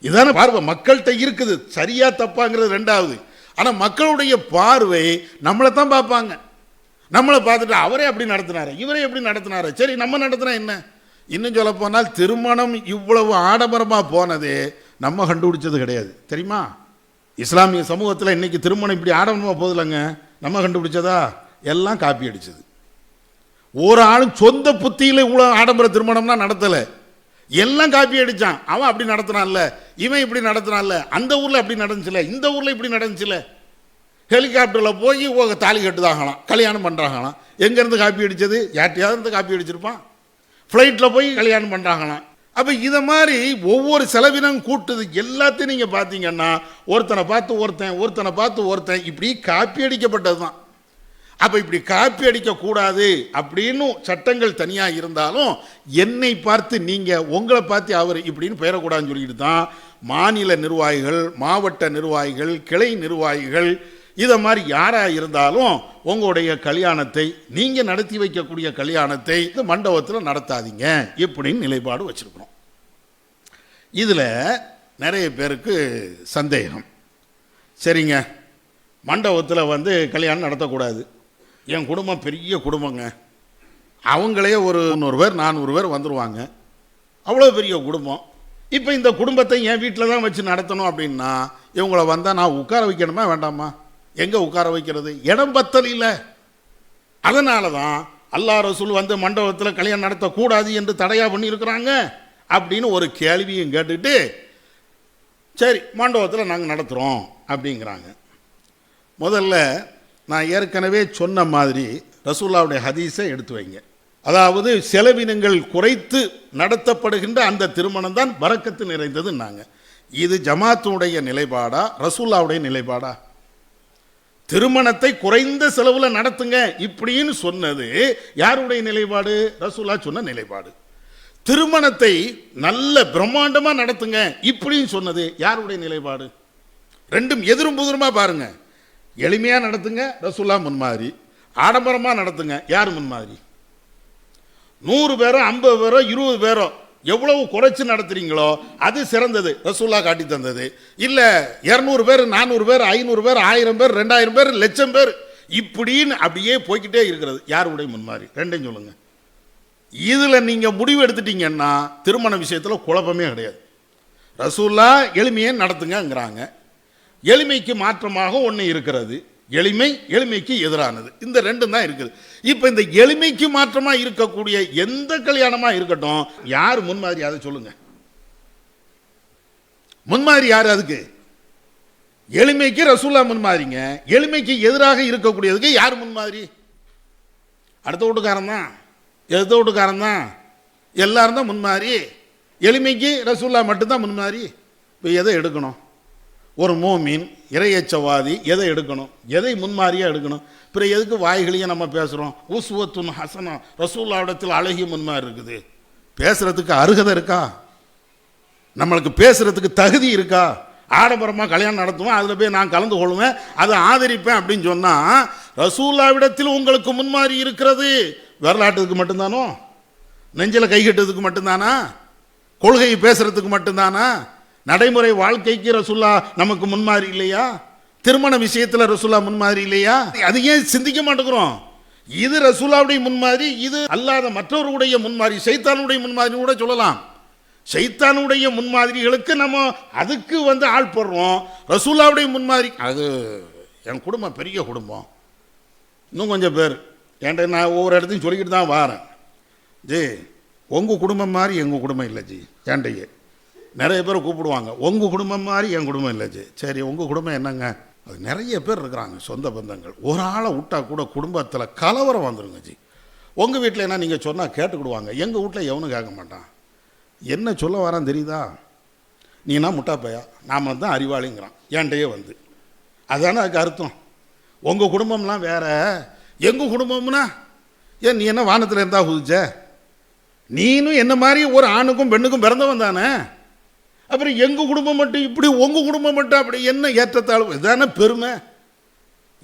இதான பார்வை மக்கள்கிட்ட இருக்குது. சரியா தப்பாங்கிறது ரெண்டாவது. ஆனால் மக்களுடைய பார்வை நம்மளை தான் பார்ப்பாங்க. நம்மளை பார்த்துட்டு அவரே அப்படி நடத்தினாரு, இவரே எப்படி நடத்தினாரு, சரி நம்ம நடத்தினா என்ன. இன்னும் சொல்ல போனால் திருமணம் இவ்வளவு ஆடம்பரமாக போனது நம்ம கண்டுபிடிச்சது கிடையாது தெரியுமா. இஸ்லாமிய சமூகத்தில் இன்னைக்கு திருமணம் இப்படி ஆடம்பரமாக போதில்லைங்க, நம்ம கண்டுபிடிச்சதா, எல்லாம் காப்பி அடிச்சது. ஒரு ஆளும் சொந்த புத்தியில் இவ்வளோ ஆடம்பர திருமணம்னா நடத்தலை, எல்லாம் காப்பி அடித்தான். அவன் அப்படி நடத்தினான்ல, இவன் இப்படி நடத்தினான்ல, அந்த ஊரில் அப்படி நடந்துச்சுல, இந்த ஊரில் இப்படி நடந்துச்சுல. ஹெலிகாப்டரில் போய் தாலி கட்டுதாகலாம், கல்யாணம் பண்ணுறாங்களாம். எங்கேருந்து காப்பி அடித்தது, யார்ட்டையாவது இருந்து காப்பி அடிச்சிருப்பான். ஃப்ளைட்டில் போய் கல்யாணம் பண்ணுறாங்களாம். அப்போ இதை மாதிரி ஒவ்வொரு செலவினம் கூட்டுது எல்லாத்தையும் நீங்கள் பார்த்தீங்கன்னா ஒருத்தனை பார்த்து ஒருத்தன், ஒருத்தனை பார்த்து ஒருத்தன், இப்படி காப்பி அடிக்கப்பட்டது தான். அப்போ இப்படி காப்பி அடிக்கக்கூடாது அப்படின்னு சட்டங்கள் தனியாக இருந்தாலும் என்னை பார்த்து நீங்கள், உங்களை பார்த்து அவர் இப்படின்னு பெயரக்கூடாதுன்னு சொல்லிட்டு தான் மாநில நிர்வாகிகள், மாவட்ட நிர்வாகிகள், கிளை நிர்வாகிகள், இதை மாதிரி யாராக இருந்தாலும் உங்களுடைய கல்யாணத்தை, நீங்கள் நடத்தி வைக்கக்கூடிய கல்யாணத்தை இந்த மண்டபத்தில் நடத்தாதீங்க இப்படின்னு நிலைப்பாடு வச்சுருக்கணும். இதில் நிறைய பேருக்கு சந்தேகம். சரிங்க, மண்டபத்தில் கல்யாணம் நடத்தக்கூடாது, என் குடும்பம் பெரிய குடும்பங்க, அவங்களே ஒரு 300 பேர் 400 பேர் வந்துடுவாங்க, அவ்வளோ பெரிய குடும்பம், இப்போ இந்த குடும்பத்தை என் வீட்டில் தான் வச்சு நடத்தணும் அப்படின்னா இவங்கள வந்தால் நான் உட்கார வைக்கணுமா வேண்டாமா? எங்கே உட்கார வைக்கிறது? இடம் பத்தல் இல்லை. அதனால தான் அல்லாஹ் ரசூல் மண்டபத்தில் கல்யாணம் நடத்தக்கூடாது என்று தடையாக பண்ணியிருக்கிறாங்க அப்படின்னு ஒரு கேள்வியும் கேட்டுட்டு சரி மண்டபத்தில் நாங்கள் நடத்துகிறோம் அப்படிங்கிறாங்க. முதல்ல நான் ஏற்கனவே சொன்ன மாதிரி ரசூலுல்லாஹ்வுடைய ஹதீஸை எடுத்து வைங்க. அதாவது செலவினங்கள் குறைத்து நடத்தப்படுகின்ற அந்த திருமணம் தான் பரக்கத்து நிறைந்ததுன்னாங்க. இது ஜமாத்துடைய நிலைப்பாடா, ரசூலுல்லாஹ்வுடைய நிலைப்பாடா? திருமணத்தை குறைந்த செலவில் நடத்துங்க இப்படின்னு சொன்னது யாருடைய நிலைப்பாடு? ரசூலுல்லாஹ் சொன்ன நிலைப்பாடு. திருமணத்தை நல்ல பிரம்மாண்டமாக நடத்துங்க இப்படின்னு சொன்னது யாருடைய நிலைப்பாடு? ரெண்டும் எதிரும் புதிருமா பாருங்க. எளிமையாக நடத்துங்க, ரசூலுல்லாஹ் முன்மாதிரி. ஆடம்பரமாக நடத்துங்க, யார் முன்மாதிரி? 100 பேரோ 50 பேரோ 20 பேரோ எவ்வளவு குறைச்சி நடத்துறீங்களோ அது சிறந்தது, ரசூலுல்லாஹ் காட்டி தந்தது. இல்லை 200 பேர் 400 பேர் 500 பேர் 1000 பேர் 2000 பேர் 1,00,000 பேர் இப்படின்னு அப்படியே போய்கிட்டே இருக்கிறது, யாருடைய முன்மாதிரி? ரெண்டையும் சொல்லுங்க. இதில் நீங்கள் முடிவு எடுத்துட்டீங்கன்னா திருமண விஷயத்தில் குழப்பமே கிடையாது. ரசூலுல்லாஹ் எளிமையை நடத்துங்கிறாங்க. எளிமைக்கு மாற்றமாக ஒன்று இருக்கிறது, எளிமைக்கு எதிரானது. இந்த ரெண்டும் தான் இருக்குது. இப்போ இந்த எளிமைக்கு மாற்றமாக இருக்கக்கூடிய எந்த கல்யாணமாக இருக்கட்டும், யார் முன்மாதிரி அதை சொல்லுங்க. முன்மாதிரி யார்? அதுக்கு எளிமைக்கு ரசூலுல்லாஹ் முன்மாதிரிங்க. எளிமைக்கு எதிராக இருக்கக்கூடியதுக்கு யார் முன்மாதிரி? அடுத்த வீட்டுக்காரன் தான், எந்த வீட்டுக்காரன் தான், எல்லாரும் தான் முன்மாதிரி. எளிமைக்கு ரசூலுல்லாஹ் மட்டும்தான் முன்மாதிரி. இப்போ எதை எடுக்கணும்? ஒரு மூமின் இறையச்சவாதி எதை எடுக்கணும்? எதை முன்மாதிரியாக எடுக்கணும்? பிறகு எதுக்கு வாய்களையும் நம்ம பேசுகிறோம்? உஸ்வத்துன் ஹசனா, ரசூலுல்லாஹ்விடத்தில் அழகிய முன்மாதிரி இருக்குது. பேசுகிறதுக்கு அருகதை இருக்கா? நம்மளுக்கு பேசுகிறதுக்கு தகுதி இருக்கா? ஆடம்பரமாக கல்யாணம் நடத்துவோம், அதில் போய் நான் கலந்து கொள்வேன், அதை ஆதரிப்பேன் அப்படின்னு சொன்னால் ரசூலுல்லாஹ்விடத்தில் உங்களுக்கு முன்மாதிரி இருக்கிறது வரலாற்றுக்கு மட்டும்தானோ? நெஞ்சில் கை கட்டுறதுக்கு மட்டும்தானா? கொள்கையை பேசுகிறதுக்கு மட்டும்தானா? நடைமுறை வாழ்க்கைக்கு ரசூலுல்லாஹ் நமக்கு முன்மாதிரி இல்லையா? திருமண விஷயத்தில் ரசூலுல்லாஹ் முன்மாதிரி இல்லையா? அது ஏன் சிந்திக்க மாட்டேங்கிறோம்? இது ரசூலுல்லாஹ்வுடைய முன்மாதிரி, இது அல்லாத மற்றவருடைய முன்மாதிரி, சைத்தானுடைய முன்மாதிரி கூட சொல்லலாம். சைத்தானுடைய முன்மாதிரிகளுக்கு நம்ம அதுக்கு ஆள் போடுறோம். ரசூலுல்லாஹ்வுடைய முன்மாதிரி அது என் குடும்பம் பெரிய குடும்பம், இன்னும் கொஞ்சம் பேர் என்கிட்ட நான் ஒவ்வொரு இடத்தையும் சொல்லிக்கிட்டு தான் வாரேன். ஜி உங்கள் குடும்பம் மாதிரி எங்கள் குடும்பம் இல்லை ஜி. ஏண்டையே நிறைய பேர் கூப்பிடுவாங்க, உங்கள் குடும்பம் மாதிரி என் குடும்பம் இல்லை ஜி. சரி உங்கள் குடும்பம் என்னங்க? அது நிறைய பேர் இருக்கிறாங்க சொந்த பந்தங்கள், ஒரு ஆளை விட்டா கூட குடும்பத்தில் கலவரம் வந்துருங்க ஜி. உங்கள் வீட்டில் என்ன நீங்கள் சொன்னால் கேட்டுக்கிடுவாங்க, எங்கள் வீட்டில் எவனும் கேட்க மாட்டான். என்ன சொல்ல வரான் தெரியுதா? நீனா முட்டா பையா, நாம தான் அறிவாளிங்கிறான் ஏன்டையே அதுதானே அதுக்கு அர்த்தம். உங்கள் குடும்பம்லாம் வேற, எங்கள் குடும்பம்னா ஏன் நீ என்ன வானத்தில் இருந்தா குதிச்ச? நீனும் என்ன மாதிரி ஒரு ஆணுக்கும் பெண்ணுக்கும் பிறந்தவன் தானே. அப்புறம் எங்கள் குடும்பம் மட்டும் இப்படி, உங்கள் குடும்பம் மட்டும் அப்படி, என்ன ஏற்றத்தாழ்வு? இதுதானே பெருமை.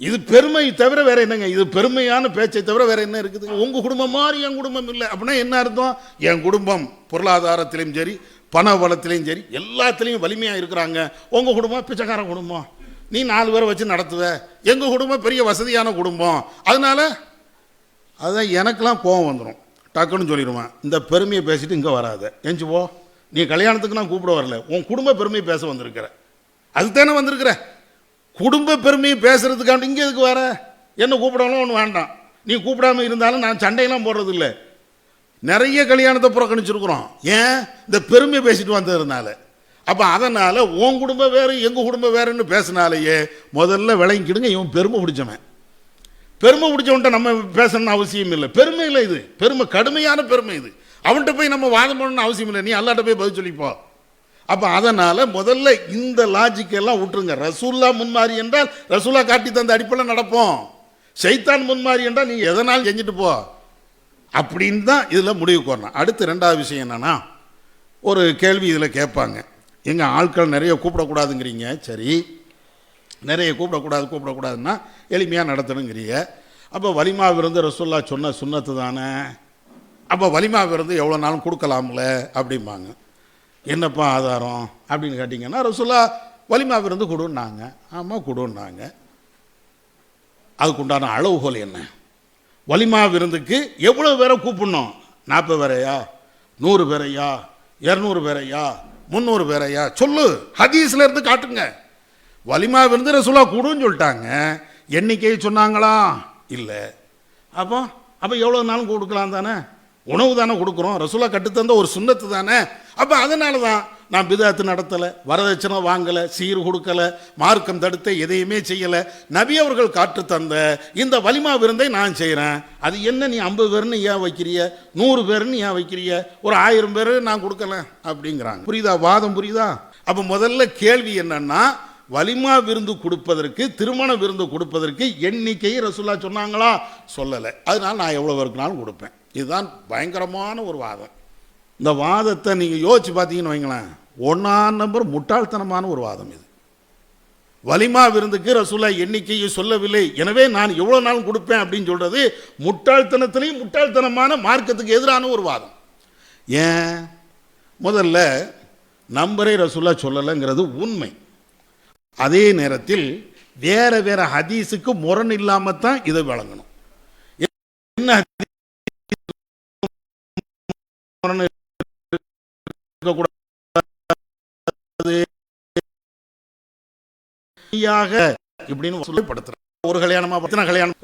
இது பெருமை தவிர வேற என்னங்க? இது பெருமையான பேச்சை தவிர வேற என்ன இருக்குது? உங்கள் குடும்பம் மாதிரி என் குடும்பம் இல்லை அப்படின்னா என்ன அர்த்தம்? என் குடும்பம் பொருளாதாரத்திலையும் சரி, பண வளத்திலையும் சரி, எல்லாத்துலேயும் வலிமையாக இருக்கிறாங்க. உங்கள் குடும்பம் பிச்சைக்கார குடும்பம். நீ 4 பேரை வச்சு நடத்துவ, எங்கள் குடும்பம் பெரிய வசதியான குடும்பம், அதனால அதுதான் எனக்கெல்லாம் கோபம் வந்துடும். டக்குன்னு சொல்லிடுவேன், இந்த பெருமையை பேசிட்டு இங்கே வராத, எஞ்சி போ, நீ கல்யாணத்துக்கு நான் கூப்பிட வரல, உன் குடும்ப பெருமையை பேச வந்திருக்கிற, அதுதானே வந்திருக்கிற, குடும்ப பெருமையை பேசுறதுக்காண்டி இங்கே எதுக்கு வர, என்ன கூப்பிடணும் ஒன்று வேண்டாம், நீ கூப்பிடாம இருந்தாலும் நான் சண்டையெல்லாம் போடுறது இல்லை. நிறைய கல்யாணத்தை புறக்கணிச்சிருக்கிறோம், ஏன் இந்த பெருமையை பேசிட்டு வந்ததுனால. அப்போ அதனால் உன் குடும்பம் வேறு எங்கள் குடும்பம் வேறுன்னு பேசினாலேயே முதல்ல விளங்கிக்கிடுங்க, இவன் பெருமை பிடிச்சவன். பெருமை பிடிச்சவன்ட்ட நம்ம பேசணும்னு அவசியம் இல்லை. பெருமை இல்லை, இது பெருமை, கடுமையான பெருமை இது. அவன்கிட்ட போய் நம்ம வாதம் பண்ணணும்னு அவசியம் இல்லை, நீ அல்லாட்ட போய் பதில் சொல்லிப்போ. அப்போ அதனால் முதல்ல இந்த லாஜிக்கெல்லாம் விட்டுருங்க. ரசூல்லா முன்மாறி என்றால் ரசூல்லா காட்டி தந்த அடிப்படையில் நடப்போம், சைத்தான் முன்மாறி என்றால் நீங்கள் எதனாலும் செஞ்சுட்டு போ அப்படின்னு தான் இதில் முடிவுக்கு வரணும். அடுத்து 2வது விஷயம் என்னென்னா, ஒரு கேள்வி இதில் கேட்பாங்க, எங்கள் ஆட்கள் நிறைய கூப்பிடக்கூடாதுங்கிறீங்க, சரி நிறைய கூப்பிடக்கூடாதுன்னா எளிமையாக நடத்தணுங்கிறீங்க, அப்போ வலிமா விருந்து ரசூல்லா சொன்ன சுன்னத்து தானே, அப்போ வலிமா விருந்து எவ்வளோ நாளும் கொடுக்கலாம்ல அப்படிம்பாங்க. என்னப்பா ஆதாரம் அப்படின்னு கேட்டிங்கன்னா, ரசூல்லா வலிமா விருந்து கொடுன்னாங்க. ஆமாம் கொடுன்னாங்க. அதுக்குண்டான அளவுகோல் என்ன? வலிமா விருந்துக்கு எவ்வளோ பேரை கூப்பிடணும்? 40 பேரையா, 100 பேரையா, 200 பேரையா, 300 பேரையா? சொல்லு, ஹதீஸ்ல இருந்து காட்டுங்க. வலிமா விருந்து ரசூலா கூடுன்னு சொல்லிட்டாங்க, எண்ணிக்கை சொன்னாங்களா? இல்லை. அப்போ எவ்வளோ நாளும் கொடுக்கலாம் தானே, உணவு தானே கொடுக்குறோம், ரசூலா கட்டுத்தந்த ஒரு சுன்னத்து தானே. அப்போ அதனால தான் நான் பிதாத்து நடத்தலை, வரதட்சணை வாங்கலை, சீர் கொடுக்கலை, மார்க்கம் தடுத்த எதையுமே செய்யலை, நபி அவர்கள் காட்டு தந்த இந்த வலிமா விருந்தை நான் செய்கிறேன். அது என்ன, நீ 50 பேர்னு ஏன் வைக்கிறிய, 100 பேர்னு ஏன் வைக்கிறிய, ஒரு 1000 பேர் நான் கொடுக்கல அப்படிங்கிறாங்க. புரியுதா வாதம்? புரியுதா? அப்போ முதல்ல கேள்வி என்னன்னா, வலிமா விருந்து கொடுப்பதற்கு, திருமண விருந்து கொடுப்பதற்கு எண்ணிக்கையை ரசூல்லா சொன்னாங்களா? சொல்லலை. அதனால நான் எவ்வளோ பேருக்குனாலும் கொடுப்பேன். இதுதான் பயங்கரமான ஒரு வாதம். இந்த வாதத்தை நீங்கள் யோசிச்சு பார்த்தீங்கன்னு வைங்களேன், 1ஆம் நம்பர் முட்டாள்தனமான ஒரு வாதம் இது. வலிமா விருந்துக்கு ரசூலா எண்ணிக்கையை சொல்லவில்லை, எனவே நான் எவ்வளோ நாளும் கொடுப்பேன் அப்படின்னு சொல்றது முட்டாள்தனத்திலையும் முட்டாள்தனமான மார்க்கத்துக்கு எதிரான ஒரு வாதம். ஏன்? முதல்ல நம்பரை ரசூலா சொல்லலைங்கிறது உண்மை. அதே நேரத்தில் வேற வேற ஹதீஸுக்கு முரண் இல்லாம தான் இதை வழங்கணும். என்ன இப்படின்னு சொல்லப்படுத்துற ஒரு கல்யாணமா கல்யாணம்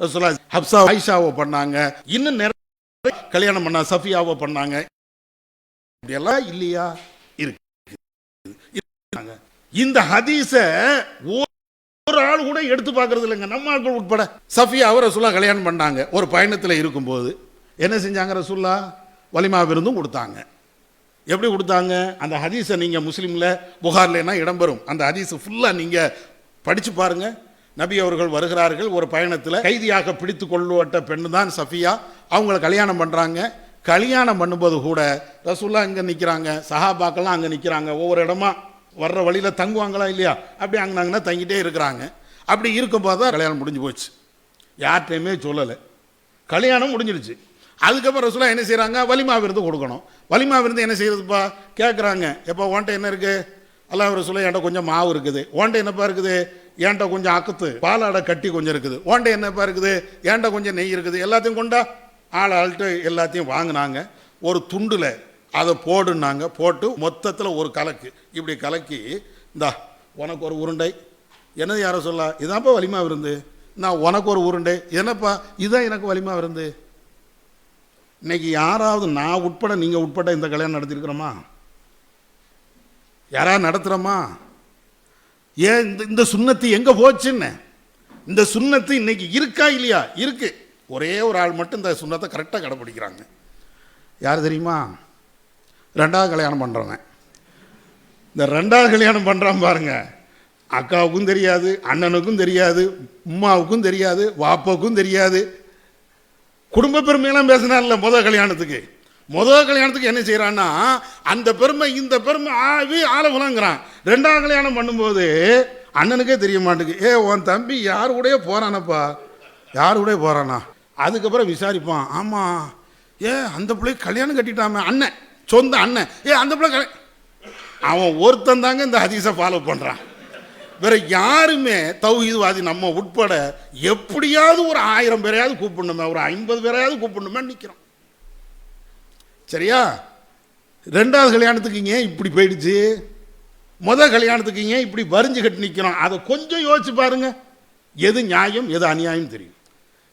ஹப்ஸா ஆயிஷாவை பண்ணாங்க, இன்னும் நிறைய கல்யாணம் பண்ண சஃபியாவை பண்ணாங்க, இப்படியெல்லாம் இல்லையா? இருக்கு. இந்த ஹதீஸ ஒரு ஆள் கூட எடுத்து பார்க்கறது இல்லைங்க, நம்ம ஆட்கள் உட்பட. சஃபியாவை ரசூல்லா கல்யாணம் பண்ணாங்க, ஒரு பயணத்தில் இருக்கும்போது என்ன செஞ்சாங்க? ரசூல்லா வலிமா விருந்தும் கொடுத்தாங்க. எப்படி கொடுத்தாங்க? அந்த ஹதீஸை நீங்கள் முஸ்லீமில் புகார்லன்னா இடம்பெறும், அந்த ஹதீஸ் ஃபுல்லாக நீங்கள் படித்து பாருங்க. நபி அவர்கள் வருகிறார்கள், ஒரு பயணத்தில் கைதியாக பிடித்து கொள்ளப்பட்ட பெண்ணு தான் சஃபியா, அவங்கள கல்யாணம் பண்ணுறாங்க. கல்யாணம் பண்ணும்போது கூட ரசூல்லா இங்கே நிற்கிறாங்க, சஹாபாக்கெல்லாம் அங்கே நிற்கிறாங்க, ஒவ்வொரு இடமா வர்ற வழியில் தங்குவாங்களா இல்லையா, அப்படி அங்கனாங்கன்னா தங்கிட்டே இருக்கிறாங்க. அப்படி இருக்கும்போது தான் கல்யாணம் முடிஞ்சு போச்சு, யார்கிட்டையுமே சொல்லலை, கல்யாணம் முடிஞ்சிருச்சு. அதுக்கப்புறம் ரசூலா என்ன செய்கிறாங்க? வலிமா விருந்து கொடுக்கணும். வலிமா விருந்து என்ன செய்யறதுப்பா கேட்குறாங்க, எப்போ ஓன்ட்ட என்ன இருக்குது? அல்லாஹ் ரசூலா என்கிட்ட கொஞ்சம் மாவு இருக்குது, ஓன்ட்ட என்னப்பா இருக்குது? என்கிட்ட கொஞ்சம் அக்கத்து பாலாடை கட்டி கொஞ்சம் இருக்குது, ஓன்ட்ட என்னப்பா இருக்குது? என்கிட்ட கொஞ்சம் நெய் இருக்குது, எல்லாத்தையும் கொண்டா. ஆள்கிட்ட எல்லாத்தையும் வாங்கினாங்க, ஒரு துண்டில் அதை போடுனாங்க, போட்டு மொத்தத்தில் ஒரு கலக்கு இப்படி கலக்கி, இந்தா உனக்கு ஒரு உருண்டை, என்னது யாரை சொல்ல, இதான்ப்பா வலிமா விருந்து, நான் உனக்கு ஒரு உருண்டை, என்னப்பா இதுதான் எனக்கு வலிமா விருந்து. இன்னைக்கு யாராவது நான் உட்பட நீங்கள் உட்பட இந்த கல்யாணம் நடத்திருக்கிறோமா? யாராவது நடத்துகிறோமா? ஏன் இந்த சுன்னத்து எங்கே போச்சுன்னு? இந்த சுன்னத்து இன்னைக்கு இருக்கா இல்லையா? இருக்கு. ஒரே ஒரு ஆள் மட்டும் இந்த சுன்னத்தை கரெக்டாக கடைப்பிடிக்கிறாங்க. யார் தெரியுமா? 2வது கல்யாணம் பண்ணுறவன். இந்த 2வது கல்யாணம் பண்ணுறான் பாருங்க, அக்காவுக்கும் தெரியாது, அண்ணனுக்கும் தெரியாது, உம்மாவுக்கும் தெரியாது, வாப்பாவுக்கும் தெரியாது. குடும்ப பெருமையெல்லாம் பேசினார்ல முதல் கல்யாணத்துக்கு என்ன செய்யறான்னா, அந்த பெருமை இந்த பெருமை ஆளகுலங்கிறான். 2வது கல்யாணம் பண்ணும்போது அண்ணனுக்கே தெரிய மாட்டேங்குது, உன் தம்பி யாரு கூட போறானப்பா, யாரு கூட போறானா? அதுக்கப்புறம் விசாரிப்பான், ஆமா அந்த பிள்ளை கல்யாணம் கட்டிட்டாம, அண்ணன் சொந்த அண்ணன், அந்த பிள்ளை அவன் ஒருத்தன் தாங்க இந்த ஹதீஸை ஃபாலோ பண்றான். வேற யாருமே தௌஹீத்வாதி நம்ம உட்பட எப்படியாவது ஒரு 1000 பேரையாவது கூப்பிடணுமே, ஒரு 50 பேரையாவது கூப்பிடணுமே நிற்கிறோம். சரியா? 2வது கல்யாணத்துக்கு ஏன் இப்படி போயிடுச்சு? முதல் கல்யாணத்துக்கு ஏன் இப்படி வரிஞ்சு கட்டி நிற்கிறோம்? அதை கொஞ்சம் யோசிச்சு பாருங்க. எது நியாயம் எது அநியாயம் தெரியும்.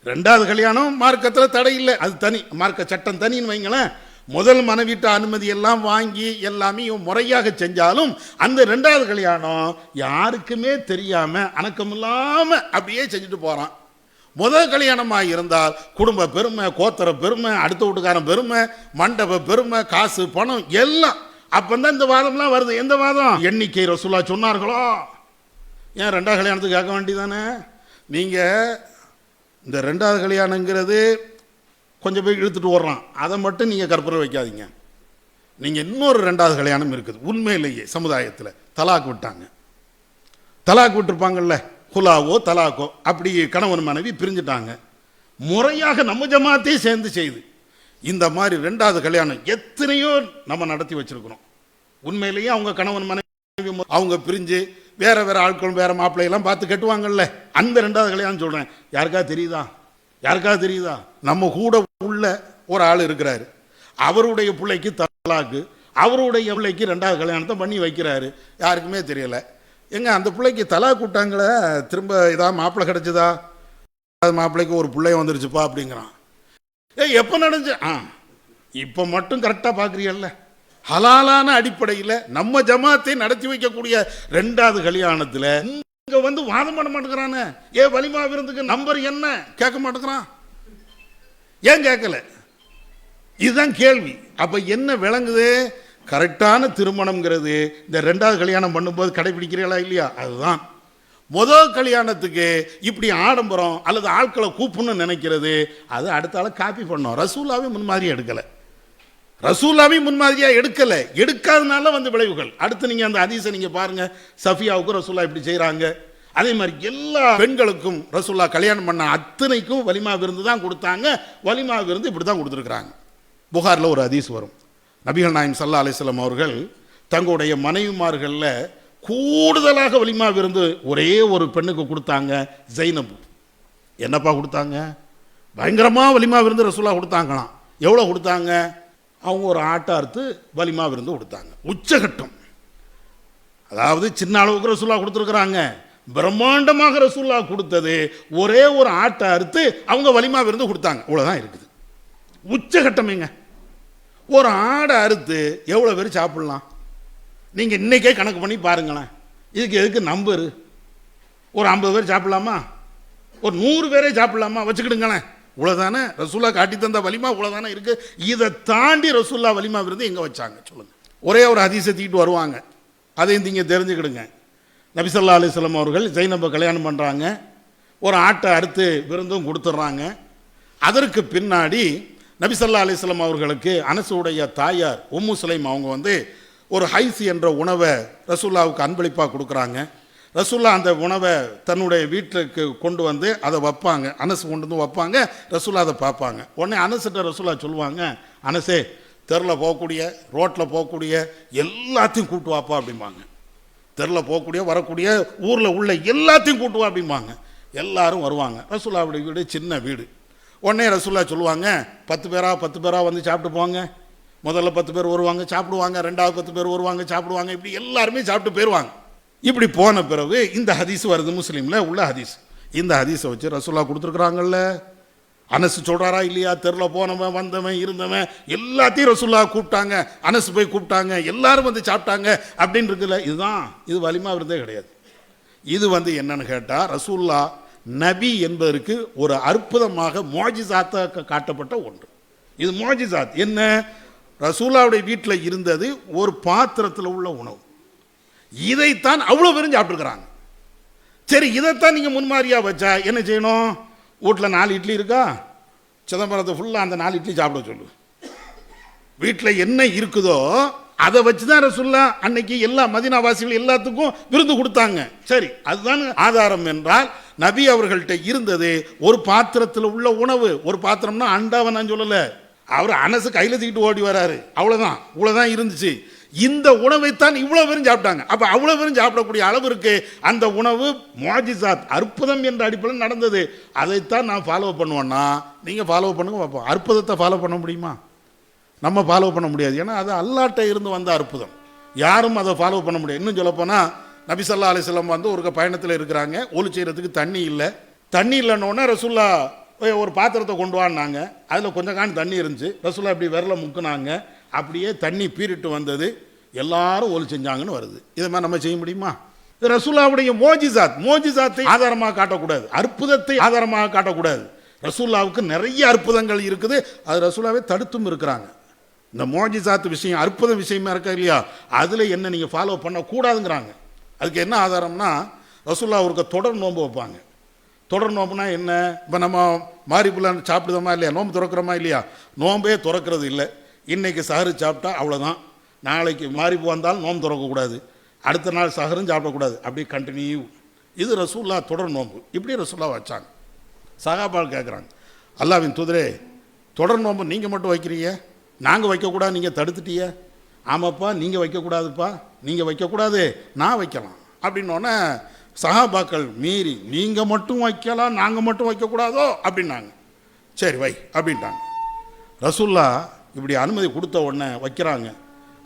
2வது கல்யாணம் மார்க்கத்தில் தடை இல்லை, அது தனி, மார்க்க சட்டம் தனின்னு வைங்களேன். முதல் மனைவிட்ட அனுமதி எல்லாம் வாங்கி எல்லாமே முறையாக செஞ்சாலும் அந்த 2வது கல்யாணம் யாருக்குமே தெரியாம அணக்கமில்லாம அப்படியே செஞ்சுட்டு போறான். முதல் கல்யாணமாக இருந்தால் குடும்ப பெருமை, கோத்திர பெருமை, அடுத்த வீட்டுக்காரன் பெருமை, மண்டப பெருமை, காசு பணம் எல்லாம். அப்பந்தான் இந்த வாதம்லாம் வருது. எந்த வாதம்? எண்ணிக்கை ரசூலுல்லாஹ் சொன்னார்களோ? ஏன் 2வது கல்யாணத்துக்கு கேட்க வேண்டியதானே? நீங்க இந்த 2வது கல்யாணங்கிறது கொஞ்சம் போய் இழுத்துட்டு ஓடுறான், அதை மட்டும் நீங்கள் கற்பனை வைக்காதீங்க. நீங்கள் இன்னொரு 2வது கல்யாணம் இருக்குது. உண்மையிலேயே சமுதாயத்தில் தலாக் விட்டாங்க, தலாக் விட்டுருப்பாங்கல்ல, குலாவோ தலாக்கோ, அப்படி கணவன் மனைவி பிரிஞ்சுட்டாங்க. முறையாக நம்ம ஜமாத்தே சேர்ந்து செய்து இந்த மாதிரி 2வது கல்யாணம் எத்தனையோ நம்ம நடத்தி வச்சிருக்கிறோம். உண்மையிலேயே அவங்க கணவன் மனைவி அவங்க பிரிஞ்சு வேற வேற ஆட்களும் வேற மாப்பிள்ளையெல்லாம் பார்த்து கட்டுவாங்கல்ல, அந்த 2வது கல்யாணம் சொல்கிறேன். யாருக்காவது தெரியுதா? யாருக்காவது தெரியுதா? நம்ம கூட உள்ள ஒரு ஆள் இருக்கிறாரு, அவருடைய பிள்ளைக்கு தலாக்கு, அவருடைய பிள்ளைக்கு 2வது கல்யாணத்தை பண்ணி வைக்கிறாரு, யாருக்குமே தெரியலை. எங்க அந்த பிள்ளைக்கு தலாக்கு விட்டாங்களே, திரும்ப இதாக மாப்பிள்ளை கிடைச்சதா? மாப்பிள்ளைக்கு ஒரு பிள்ளை வந்துருச்சுப்பா அப்படிங்கிறான். எப்போ நடந்துச்சு? இப்போ மட்டும் கரெக்டாக பார்க்குறீங்கல்ல. ஹலாலான அடிப்படையில் நம்ம ஜமாத்தை நடத்தி வைக்கக்கூடிய 2வது கல்யாணத்தில் இங்க வந்து வாதம் பண்ண மாட்டேங்கிறானே. வலிமா விருந்துக்கு நம்பர் என்ன கேட்க மாட்டேங்கிறான். ஏன் கேட்கல? இதுதான் கேள்வி. அப்ப என்ன விளங்குது? கரெக்டான திருமணம்ங்கிறது இந்த 2வது கல்யாணம் பண்ணும்போது கடைபிடிக்கிறீங்களா இல்லையா? அதுதான். முதல் கல்யாணத்துக்கு இப்படி ஆடம்பரம் அல்லது ஆட்களை கூப்பிடணும்னு நினைக்கிறது, அது அடுத்த ஆளை காப்பி பண்ணோம். ரசூலாவே முன்மாதிரியா எடுக்கல, ரசூலாவே முன்மாதிரியா எடுக்கல. எடுக்காதனால வந்து விளைவுகள். அடுத்து நீங்க அந்த ஹதீஸை நீங்க பாருங்க. சஃபியாவுக்கும் ரசூலா இப்படி செய்யறாங்க. அதே மாதிரி எல்லா பெண்களுக்கும் ரசூலா கல்யாணம் பண்ண அத்தனைக்கும் வலிமா விருந்து தான் கொடுத்தாங்க. வலிமா விருந்து இப்படி தான் கொடுத்துருக்குறாங்க. புகாரில் ஒரு ஹதீஸ் வரும். நபிகள் நாயகம் ஸல்லல்லாஹு அலைஹி வஸல்லம் அவர்கள் தங்களுடைய மனைவிமார்களில் கூடுதலாக வலிமா விருந்து ஒரே ஒரு பெண்ணுக்கு கொடுத்தாங்க, ஜைனப். என்னப்பா கொடுத்தாங்க? பயங்கரமாக வலிமா விருந்து ரசூலா கொடுத்தாங்களாம். எவ்வளோ கொடுத்தாங்க? அவங்க ஒரு ஆட்டை அறுத்து வலிமா விருந்து கொடுத்தாங்க. உச்சகட்டம். அதாவது சின்ன அளவுக்கு ரசூலா கொடுத்துருக்குறாங்க, பிரம்மாண்டமாக ரசூலா கொடுத்தது ஒரே ஒரு ஆட்டை அறுத்து அவங்க வலிமா விருந்து கொடுத்தாங்க. இவ்வளோதான் இருக்குது. உச்சகட்டமேங்க. ஒரு ஆடை அறுத்து எவ்வளோ பேர் சாப்பிடலாம்? நீங்கள் இன்னைக்கே கணக்கு பண்ணி பாருங்களேன். இதுக்கு எதுக்கு நம்பரு? ஒரு 50 பேர் சாப்பிடலாமா? ஒரு 100 பேரே சாப்பிடலாமா? வச்சுக்கிடுங்களேன். இவ்வளோதானே ரசூல்லா காட்டி தந்த வலிமா, இவ்வளோதானே இருக்கு. இதை தாண்டி ரசூல்லா வலிமா விருந்து எங்கே வச்சாங்க சொல்லுங்க? ஒரே ஒரு ஹதீஸை தூக்கிட்டு வருவாங்க, அதையும் நீங்கள் தெரிஞ்சுக்கிடுங்க. நபி ஸல்லல்லாஹு அலைஹி வஸல்லம் அவர்கள் ஜைனப்பை கல்யாணம் பண்ணுறாங்க, ஒரு ஆட்டை அறுத்து விருந்தும் கொடுத்துட்றாங்க. அதற்கு பின்னாடி நபி ஸல்லல்லாஹு அலைஹி வஸல்லம் அவர்களுக்கு அனஸுடைய தாயார் உம்மு சுலைம் அவங்க வந்து ஒரு ஹைஸ் என்ற உணவை ரசூல்லாவுக்கு அன்பளிப்பாக கொடுக்குறாங்க. ரசூல்லா அந்த உணவை தன்னுடைய வீட்டுக்கு கொண்டு வந்து அதை வைப்பாங்க. அனஸ் கொண்டு வந்து வைப்பாங்க. ரசூல்லா அதை பார்ப்பாங்க. உடனே அனஸ்கிட்ட ரசூல்லா சொல்லுவாங்க, அனஸே தெருவில் போகக்கூடிய ரோட்டில் போகக்கூடிய எல்லாத்தையும் கூட்டு வாப்பா அப்படிம்பாங்க. தெருவில் போகக்கூடிய வரக்கூடிய ஊரில் உள்ள எல்லாத்தையும் கூட்டு வா அப்படிம்பாங்க. எல்லாரும் வருவாங்க. ரசூல்லாவுடைய வீடு சின்ன வீடு. உடனே ரசூல்லா சொல்லுவாங்க, 10 பேரா வந்து சாப்பிட்டு போங்க. முதல்ல 10 பேர் வருவாங்க, சாப்பிடுவாங்க. 2வது 10 பேர் வருவாங்க, சாப்பிடுவாங்க. இப்படி எல்லாருமே சாப்பிட்டு போயிடுவாங்க. இப்படி போன பிறகு இந்த ஹதீஸ் வருது, முஸ்லீமில் உள்ள ஹதீஸ். இந்த ஹதீஸை வச்சு ரசூல்லா கொடுத்துருக்குறாங்கல்ல. அனஸ் சொல்கிறாரா இல்லையா? தெருவில் போனவன் வந்தவன் இருந்தவன் எல்லாத்தையும் ரசூல்லா கூப்பிட்டாங்க, அனஸ் போய் கூப்பிட்டாங்க, எல்லாரும் வந்து சாப்பிட்டாங்க அப்படின்னு இருக்குல்ல. இதுதான், இது வலிமா விருந்தே கிடையாது. இது வந்து என்னன்னு கேட்டால், ரசூல்லா நபி என்பதற்கு ஒரு அற்புதமாக முஅஜிசாத்தாக காட்டப்பட்ட ஒன்று. இது முஅஜிசாத். என்ன? ரசூல்லாவுடைய வீட்டில் இருந்தது ஒரு பாத்திரத்தில் உள்ள உணவு. இதைத்தான் அவ்வளோ பேரும் சாப்பிட்டுருக்குறாங்க. சரி, இதைத்தான் நீங்கள் முன்மாதிரியாக வச்சா என்ன செய்யணும்? வீட்டில் 4 இட்லி இருக்கா, சிதம்பரத்தை ஃபுல்லாக அந்த 4 இட்லி சாப்பிட சொல்லு. வீட்டில் என்ன இருக்குதோ அதை வச்சு தான் ரசூல்லா அன்னைக்கு எல்லா மதீனாவாசிகள் எல்லாத்துக்கும் விருந்து கொடுத்தாங்க. சரி, அதுதான் ஆதாரம் என்றால் நபி அவர்கள்ட்ட இருந்தது ஒரு பாத்திரத்தில் உள்ள உணவு. ஒரு பாத்திரம்னா அண்டாவை நான் சொல்லலை. அவர் அனசு கையில் தூக்கிட்டு ஓடி வராரு, அவ்வளோதான். இவ்வளோதான் இருந்துச்சு. இந்த உணவைத்தான் இவ்வளவு பேரும் சாப்பிட்டாங்க. அப்ப அவ்வளவு பேரும் சாப்பிடக்கூடிய அளவிற்கு அந்த உணவு முஅஜிசாத், அற்புதம் என்ற அடிப்படையில் நடந்தது. அதைத்தான் நான் ஃபாலோ பண்ணுவேன்னா நீங்க ஃபாலோ பண்ணுங்க பார்ப்போம். அற்புதத்தை ஃபாலோ பண்ண முடியுமா? நம்ம ஃபாலோ பண்ண முடியாது. ஏன்னா அது அல்லாஹ்ட்ட இருந்து வந்த அற்புதம், யாரும் அதை ஃபாலோ பண்ண முடியாது. இன்னும் சொல்லப்போனால் நபி ஸல்லல்லாஹு அலைஹி வஸல்லம் வந்து ஒரு பயணத்தில் இருக்கிறாங்க, ஒலி செய்கிறதுக்கு தண்ணி இல்லை. தண்ணி இல்லைன்னொன்னே ரசூல்லா ஒரு பாத்திரத்தை கொண்டு வாங்கினாங்க, அதில் கொஞ்சம் காணி தண்ணி இருந்துச்சு. ரசூல்லா இப்படி விரல முக்குனாங்க, அப்படியே தண்ணி பீரிட்டு வந்தது, எல்லாரும் ஒலி செஞ்சாங்கன்னு வருது. இதை மாதிரி நம்ம செய்ய முடியுமா? இது ரசூல்லாவுடைய மோஜிசாத்தை ஆதாரமாக காட்டக்கூடாது, அற்புதத்தை ஆதாரமாக காட்டக்கூடாது. ரசூல்லாவுக்கு நிறைய அற்புதங்கள் இருக்குது, அது ரசூல்லாவே தடுத்தும் இருக்கிறாங்க. இந்த மோஜிசாத் விஷயம், அற்புத விஷயமா இருக்கா இல்லையா, அதில் என்ன நீங்கள் ஃபாலோ பண்ணக்கூடாதுங்கிறாங்க. அதுக்கு என்ன ஆதாரம்னா, ரசூல்லா ஒருக்க தொடர் நோன்பு வைப்பாங்க. தொடர் நோம்புனா என்ன? இப்போ நம்ம மாரிப்புள்ள சாப்பிடுதோமா இல்லையா, நோம்பு திறக்கிறோமா இல்லையா, நோம்பே திறக்கிறது இல்லை. இன்றைக்கி சஹரு சாப்பிட்டா அவ்வளோதான், நாளைக்கு மாரிப்பு வந்தாலும் நோம்பு திறக்கக்கூடாது, அடுத்த நாள் சஹரும் சாப்பிடக்கூடாது, அப்படி கண்டினியூ. இது ரசூல்லா தொடர் நோம்பு. இப்படி ரசூல்லா வச்சாங்க. சஹாபாக்கள் கேட்குறாங்க, அல்லாஹ்வின் தூதரே, தொடர் நோம்பு நீங்கள் மட்டும் வைக்கிறீங்க, நாங்கள் வைக்கக்கூடாது, நீங்கள் தடுத்துட்டீங்க. ஆமாப்பா, நீங்கள் வைக்கக்கூடாதுப்பா, நீங்கள் வைக்கக்கூடாது, நான் வைக்கலாம் அப்படின்னோடனே சஹாபாக்கள் மீறி, நீங்கள் மட்டும் வைக்கலாம், நாங்கள் மட்டும் வைக்கக்கூடாதோ அப்படின்னாங்க. சரி வை அப்படின்ட்டாங்க. ரசூல்லா இப்படி அனுமதி கொடுத்த உடனே வைக்கிறாங்க.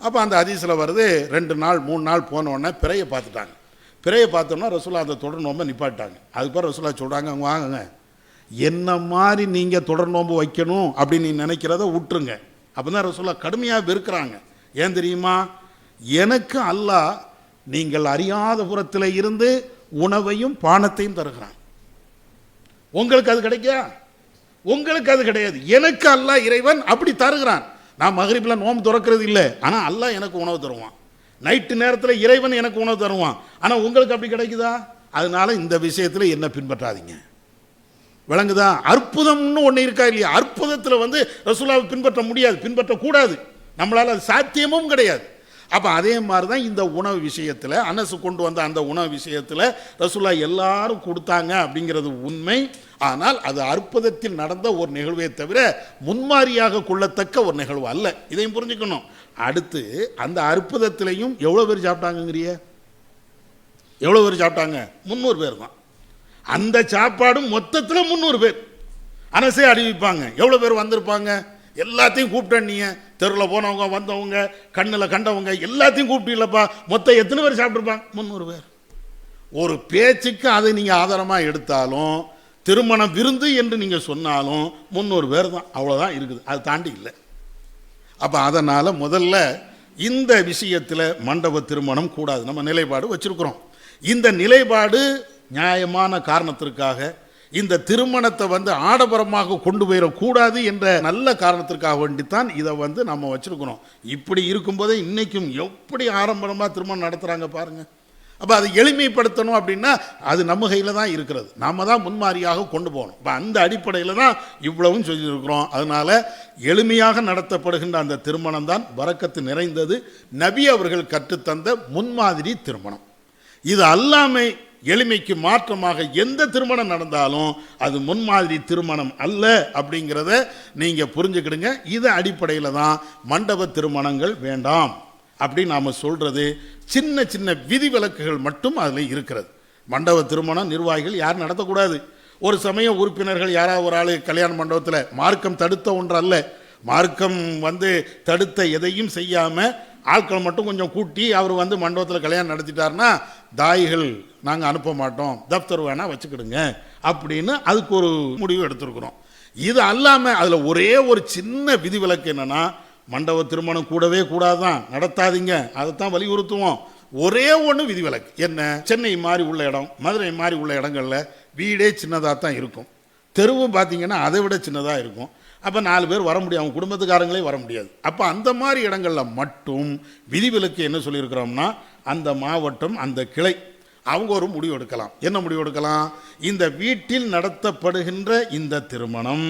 அப்போ அந்த ஹதீஸில் வருது, 2 நாள் 3 நாள் போன உடனே பிறையை பார்த்துட்டாங்க. பிறையை பார்த்தோன்னா ரசூல்லா அந்த தொடர் நோம்பை நிப்பாட்டாங்க. அதுக்கப்புறம் ரசூல்லா சொல்கிறாங்க, அங்கே வாங்குங்க, என்ன மாதிரி நீங்கள் தொடர் நோம்பு வைக்கணும் அப்படின்னு நீ நினைக்கிறத விட்டுருங்க. அப்போ தான் ரசூல்லா கடுமையாக வெறுக்கிறாங்க. ஏன் தெரியுமா? எனக்கு அல்லாஹ் நீங்கள் அறியாத புறத்தில் இருந்து உணவையும் பானத்தையும் தருகிறான். உங்களுக்கு அது கிடைக்கா? உங்களுக்கு அது கிடையாது. எனக்கு அல்லாஹ் இறைவன் அப்படி தருகிறான். நான் மகரிபில் நோம்பு திறக்கிறது இல்லை, ஆனால் அல்லாஹ் எனக்கு உணவு தருவான். நைட்டு நேரத்தில் இறைவன் எனக்கு உணவு தருவான். ஆனால் உங்களுக்கு அப்படி கிடைக்குதா? அதனால இந்த விஷயத்தில் என்ன பின்பற்றாதீங்க. விளங்குதா? அற்புதம்னு ஒன்று இருக்கா இல்லையா, அற்புதத்தில் வந்து ரசூலாவை பின்பற்ற முடியாது, பின்பற்றக்கூடாது, நம்மளால் அது சாத்தியமும் கிடையாது. அப்போ அதே மாதிரி தான் இந்த உணவு விஷயத்தில், அனசு கொண்டு வந்த அந்த உணவு விஷயத்தில் ரசூலா எல்லாரும் கொடுத்தாங்க அப்படிங்கிறது உண்மை. ஆனால் அது அற்புதத்தில் நடந்த ஒரு நிகழ்வே தவிர முன்மாதிரியாக கொள்ளத்தக்க ஒரு நிகழ்வு அல்ல. இதையும் புரிஞ்சுக்கணும். அடுத்து அந்த அற்புதத்திலையும் எவ்வளோ பேர் சாப்பிட்டாங்கங்கிறிய? எவ்வளோ பேர் சாப்பிட்டாங்க? 300 பேர் தான். அந்த சாப்பாடும் மொத்தத்தில் 300 பேர். அனசே அறிவிப்பாங்க எவ்வளோ பேர் வந்திருப்பாங்க. எல்லாத்தையும் கூப்பிட்டேன், நீ தெருவில் போனவங்க வந்தவங்க கண்ணில் கண்டவங்க எல்லாத்தையும் கூப்பிட்டீங்களப்பா, மொத்தம் எத்தனை பேர் சாப்பிட்ருப்பாங்க? 300 பேர். ஒரு பேச்சுக்கு அதை நீங்கள் ஆதாரமாக எடுத்தாலும், திருமண விருந்து என்று நீங்கள் சொன்னாலும் 300 பேர் தான், அவ்வளோதான் இருக்குது, அது தாண்டி இல்லை. அப்போ அதனால் முதல்ல இந்த விஷயத்தில் மண்டப திருமணம் கூடாது, நம்ம நிலைப்பாடு வச்சுருக்குறோம். இந்த நிலைப்பாடு நியாயமான காரணத்திற்காக, இந்த திருமணத்தை வந்து ஆடம்பரமாக கொண்டு போயிடக்கூடாது என்ற நல்ல காரணத்திற்காக வேண்டித்தான் இதை வந்து நம்ம வச்சுருக்கிறோம். இப்படி இருக்கும்போதே இன்றைக்கும் எப்படி ஆடம்பரமாக திருமணம் நடத்துகிறாங்க பாருங்கள். அப்போ அதை எளிமைப்படுத்தணும் அப்படின்னா அது நம்ம கையில் தான் இருக்கிறது, நாம் தான் முன்மாதிரியாக கொண்டு போகணும். இப்போ அந்த அடிப்படையில் தான் இவ்வளவும் சொல்லியிருக்கிறோம். அதனால் எளிமையாக நடத்தப்படுகின்ற அந்த திருமணம் தான் பரக்கத்து நிறைந்தது, நபி அவர்கள் கற்றுத்தந்த முன்மாதிரி திருமணம். இது அல்லாமை எளிமைக்கு மாற்றமாக எந்த திருமணம் நடந்தாலும் அது முன்மாதிரி திருமணம் அல்ல அப்படிங்கிறத நீங்கள் புரிஞ்சுக்கிடுங்க. இது அடிப்படையில் தான் மண்டப திருமணங்கள் வேண்டாம் அப்படின்னு நாம் சொல்கிறது. சின்ன சின்ன விதிவிலக்குகள் மட்டும் அதில் இருக்கிறது. மண்டப திருமணம் நிர்வாகிகள் யாரும் நடத்தக்கூடாது. ஒரு சமயம் உறுப்பினர்கள் யாராவது ஒரு ஆள் கல்யாண மண்டபத்தில், மார்க்கம் தடுத்த ஒன்று அல்ல, மார்க்கம் வந்து தடுத்த எதையும் செய்யாமல் ஆட்கள் மட்டும் கொஞ்சம் கூட்டி அவர் வந்து மண்டபத்தில் கல்யாணம் நடத்திட்டார்னா தாய்கள் நாங்கள் அனுப்ப மாட்டோம், தப்தர் வேணால் வச்சுக்கிடுங்க அப்படின்னு அதுக்கு ஒரு முடிவு எடுத்துருக்குறோம். இது அல்லாமல் அதில் ஒரே ஒரு சின்ன விதிவிலக்கு என்னென்னா, மண்டப திருமணம் கூடவே கூடாதான், நடத்தாதீங்க, அதைத்தான் வலியுறுத்துவோம். ஒரே ஒன்று விதிவிலக்கு என்ன? சென்னை மாதிரி உள்ள இடம், மதுரை மாதிரி உள்ள இடங்களில் வீடே சின்னதாக தான் இருக்கும், தெருவும் பார்த்தீங்கன்னா அதை விட சின்னதாக இருக்கும். அப்போ 4 பேர் வர முடியும், அவங்க குடும்பத்துக்காரங்களே வர முடியாது. அப்போ அந்த மாதிரி இடங்களில் மட்டும் விதிவிலக்கு என்ன சொல்லியிருக்கிறோம்னா, அந்த மாவட்டம் அந்த கிளை அவங்க ஒரு முடிவு எடுக்கலாம். என்ன முடிவு எடுக்கலாம்? இந்த வீட்டில் நடத்தப்படுகின்ற இந்த திருமணம்,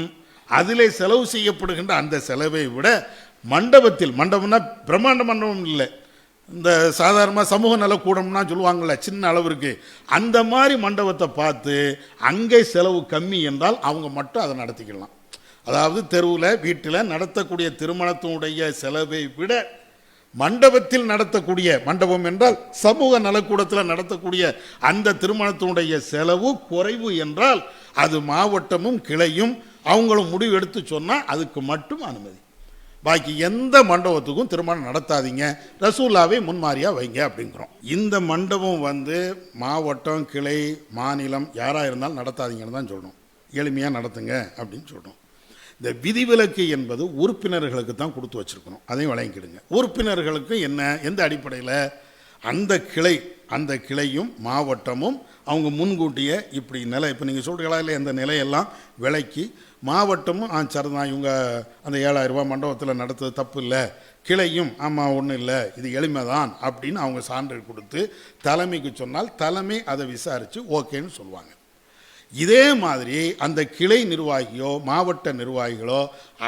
அதிலே செலவு செய்யப்படுகின்ற அந்த செலவை விட மண்டபத்தில், மண்டபம்னா பிரம்மாண்ட மண்டபம் இல்லை, இந்த சாதாரணமாக சமூக நலக்கூடம்னா சொல்லுவாங்கள்ல சின்ன அளவிற்கு, அந்த மாதிரி மண்டபத்தை பார்த்து அங்கே செலவு கம்மி என்றால் அவங்க மட்டும் அதை நடத்திக்கலாம். அதாவது தெருவில் வீட்டில் நடத்தக்கூடிய திருமணத்தினுடைய செலவை விட மண்டபத்தில் நடத்தக்கூடிய, மண்டபம் என்றால் சமூக நலக்கூடத்தில் நடத்தக்கூடிய அந்த திருமணத்தினுடைய செலவு குறைவு என்றால் அது மாவட்டமும் கிளையும் அவங்களும் முடிவு எடுத்து சொன்னால் அதுக்கு மட்டும் அனுமதி. பாக்கி எந்த மண்டபத்துக்கும் திருமணம் நடத்தாதீங்க, ரசூலாவே முன்மாதிரியாக வைங்க அப்படிங்கிறோம். இந்த மண்டபம் மாவட்டம், கிளை, மாநிலம் யாராக இருந்தாலும் நடத்தாதீங்கன்னு தான் சொல்லணும். எளிமையாக நடத்துங்க அப்படின்னு சொல்கிறோம். இந்த விதிவிலக்கு என்பது உறுப்பினர்களுக்கு தான் கொடுத்து வச்சுருக்கணும், அதையும் வழங்கிடுங்க. உறுப்பினர்களுக்கு என்ன, எந்த அடிப்படையில்? அந்த கிளையும் மாவட்டமும் அவங்க முன்கூட்டியே இப்படி நிலை, இப்போ நீங்கள் சொல்கிறீங்களா இல்லை, இந்த நிலையெல்லாம் விலைக்கு மாவட்டமும் சரிதான், இவங்க அந்த 7,000 ரூபா மண்டபத்தில் நடத்துறது தப்பு இல்லை, கிளையும் ஆமாம் ஒன்றும் இல்லை, இது எளிமை தான் அப்படின்னு அவங்க சான்று கொடுத்து தலைமைக்கு சொன்னால் தலைமை அதை விசாரித்து ஓகேன்னு சொல்லுவாங்க. இதே மாதிரி அந்த கிளை நிர்வாகியோ மாவட்ட நிர்வாகிகளோ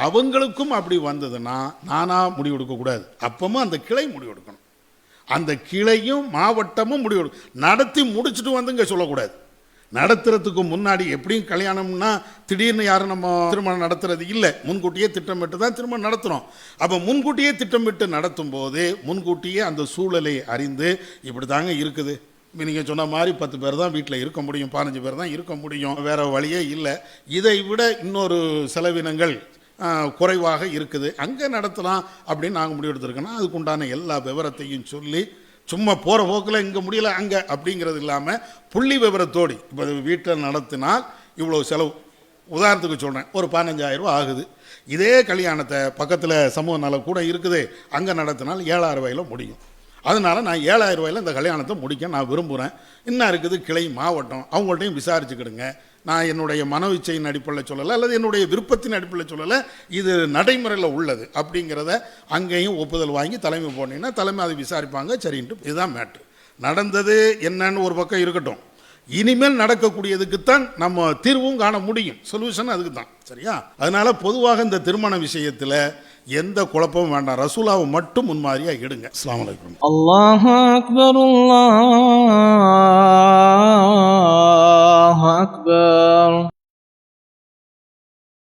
அவங்களுக்கும் அப்படி வந்ததுன்னா நானாக முடிவு எடுக்கக்கூடாது, அப்பவும் அந்த கிளை முடிவு எடுக்கணும். அந்த கிளையும் மாவட்டமும் முடிவு நடத்தி முடிச்சுட்டு வந்துங்க சொல்லக்கூடாது. நடத்துறதுக்கு முன்னாடி எப்படியும் கல்யாணம்னா திடீர்னு யாரும் நம்ம திருமணம் நடத்துறது இல்லை, முன்கூட்டியே திட்டமிட்டு தான் திருமணம் நடத்துகிறோம். அப்போ முன்கூட்டியே திட்டமிட்டு நடத்தும் போது முன்கூட்டியே அந்த சூழலை அறிந்து இப்படி தாங்க இருக்குது, இப்போ நீங்கள் சொன்ன மாதிரி 10 பேர் தான் வீட்டில் இருக்க முடியும், 15 பேர் தான் இருக்க முடியும், வேறு வழியே இல்லை, இதை விட இன்னொரு செலவினங்கள் குறைவாக இருக்குது, அங்கே நடத்தலாம் அப்படின்னு நாங்கள் முடிவு எடுத்துருக்கோன்னா அதுக்குண்டான எல்லா விவரத்தையும் சொல்லி, சும்மா போகிற போக்கில் இங்கே முடியலை அங்கே அப்படிங்கிறது இல்லாமல் புள்ளி விவரத்தோடு, இப்போ வீட்டில் நடத்தினால் இவ்வளோ செலவு, உதாரணத்துக்கு சொல்கிறேன், ஒரு 15,000 ரூபா ஆகுது. இதே கல்யாணத்தை பக்கத்தில் சமூக நலம் கூட இருக்குது, அங்கே நடத்தினால் 7,000 ரூபாயில் முடியும். அதனால் நான் 7,000 ரூபாயில் இந்த கல்யாணத்தை முடிக்க நான் விரும்புகிறேன். இன்னும் இருக்குது கிளை, மாவட்டம், அவங்கள்ட்டையும் விசாரிச்சுக்கிடுங்க. நான் என்னுடைய மனோஇச்சையின் அடிப்படையில் சொல்லலை, அல்லது என்னுடைய விருப்பத்தின் அடிப்படையில் சொல்லலை, இது நடைமுறையில் உள்ளது அப்படிங்கிறத அங்கேயும் ஒப்புதல் வாங்கி தலைமை போனீங்கன்னா தலைமை அதை விசாரிப்பாங்க. சரின்ட்டு இதுதான் மேட்ரு. நடந்தது என்னன்னு ஒரு பக்கம் இருக்கட்டும், இனிமேல் நடக்கக்கூடியதுக்குத்தான் நம்ம தீர்வும் காண முடியும், சொல்யூஷன் அதுக்கு தான். சரியா? அதனால பொதுவாக இந்த திருமண விஷயத்தில் எந்த குழப்பமும் வேண்டாம், ரசூலாவை மட்டும் முன்மாதிரியாக எடுங்க. அஸ்ஸலாமு அலைக்கும். அல்லாஹு அக்பர். அல்லாஹ்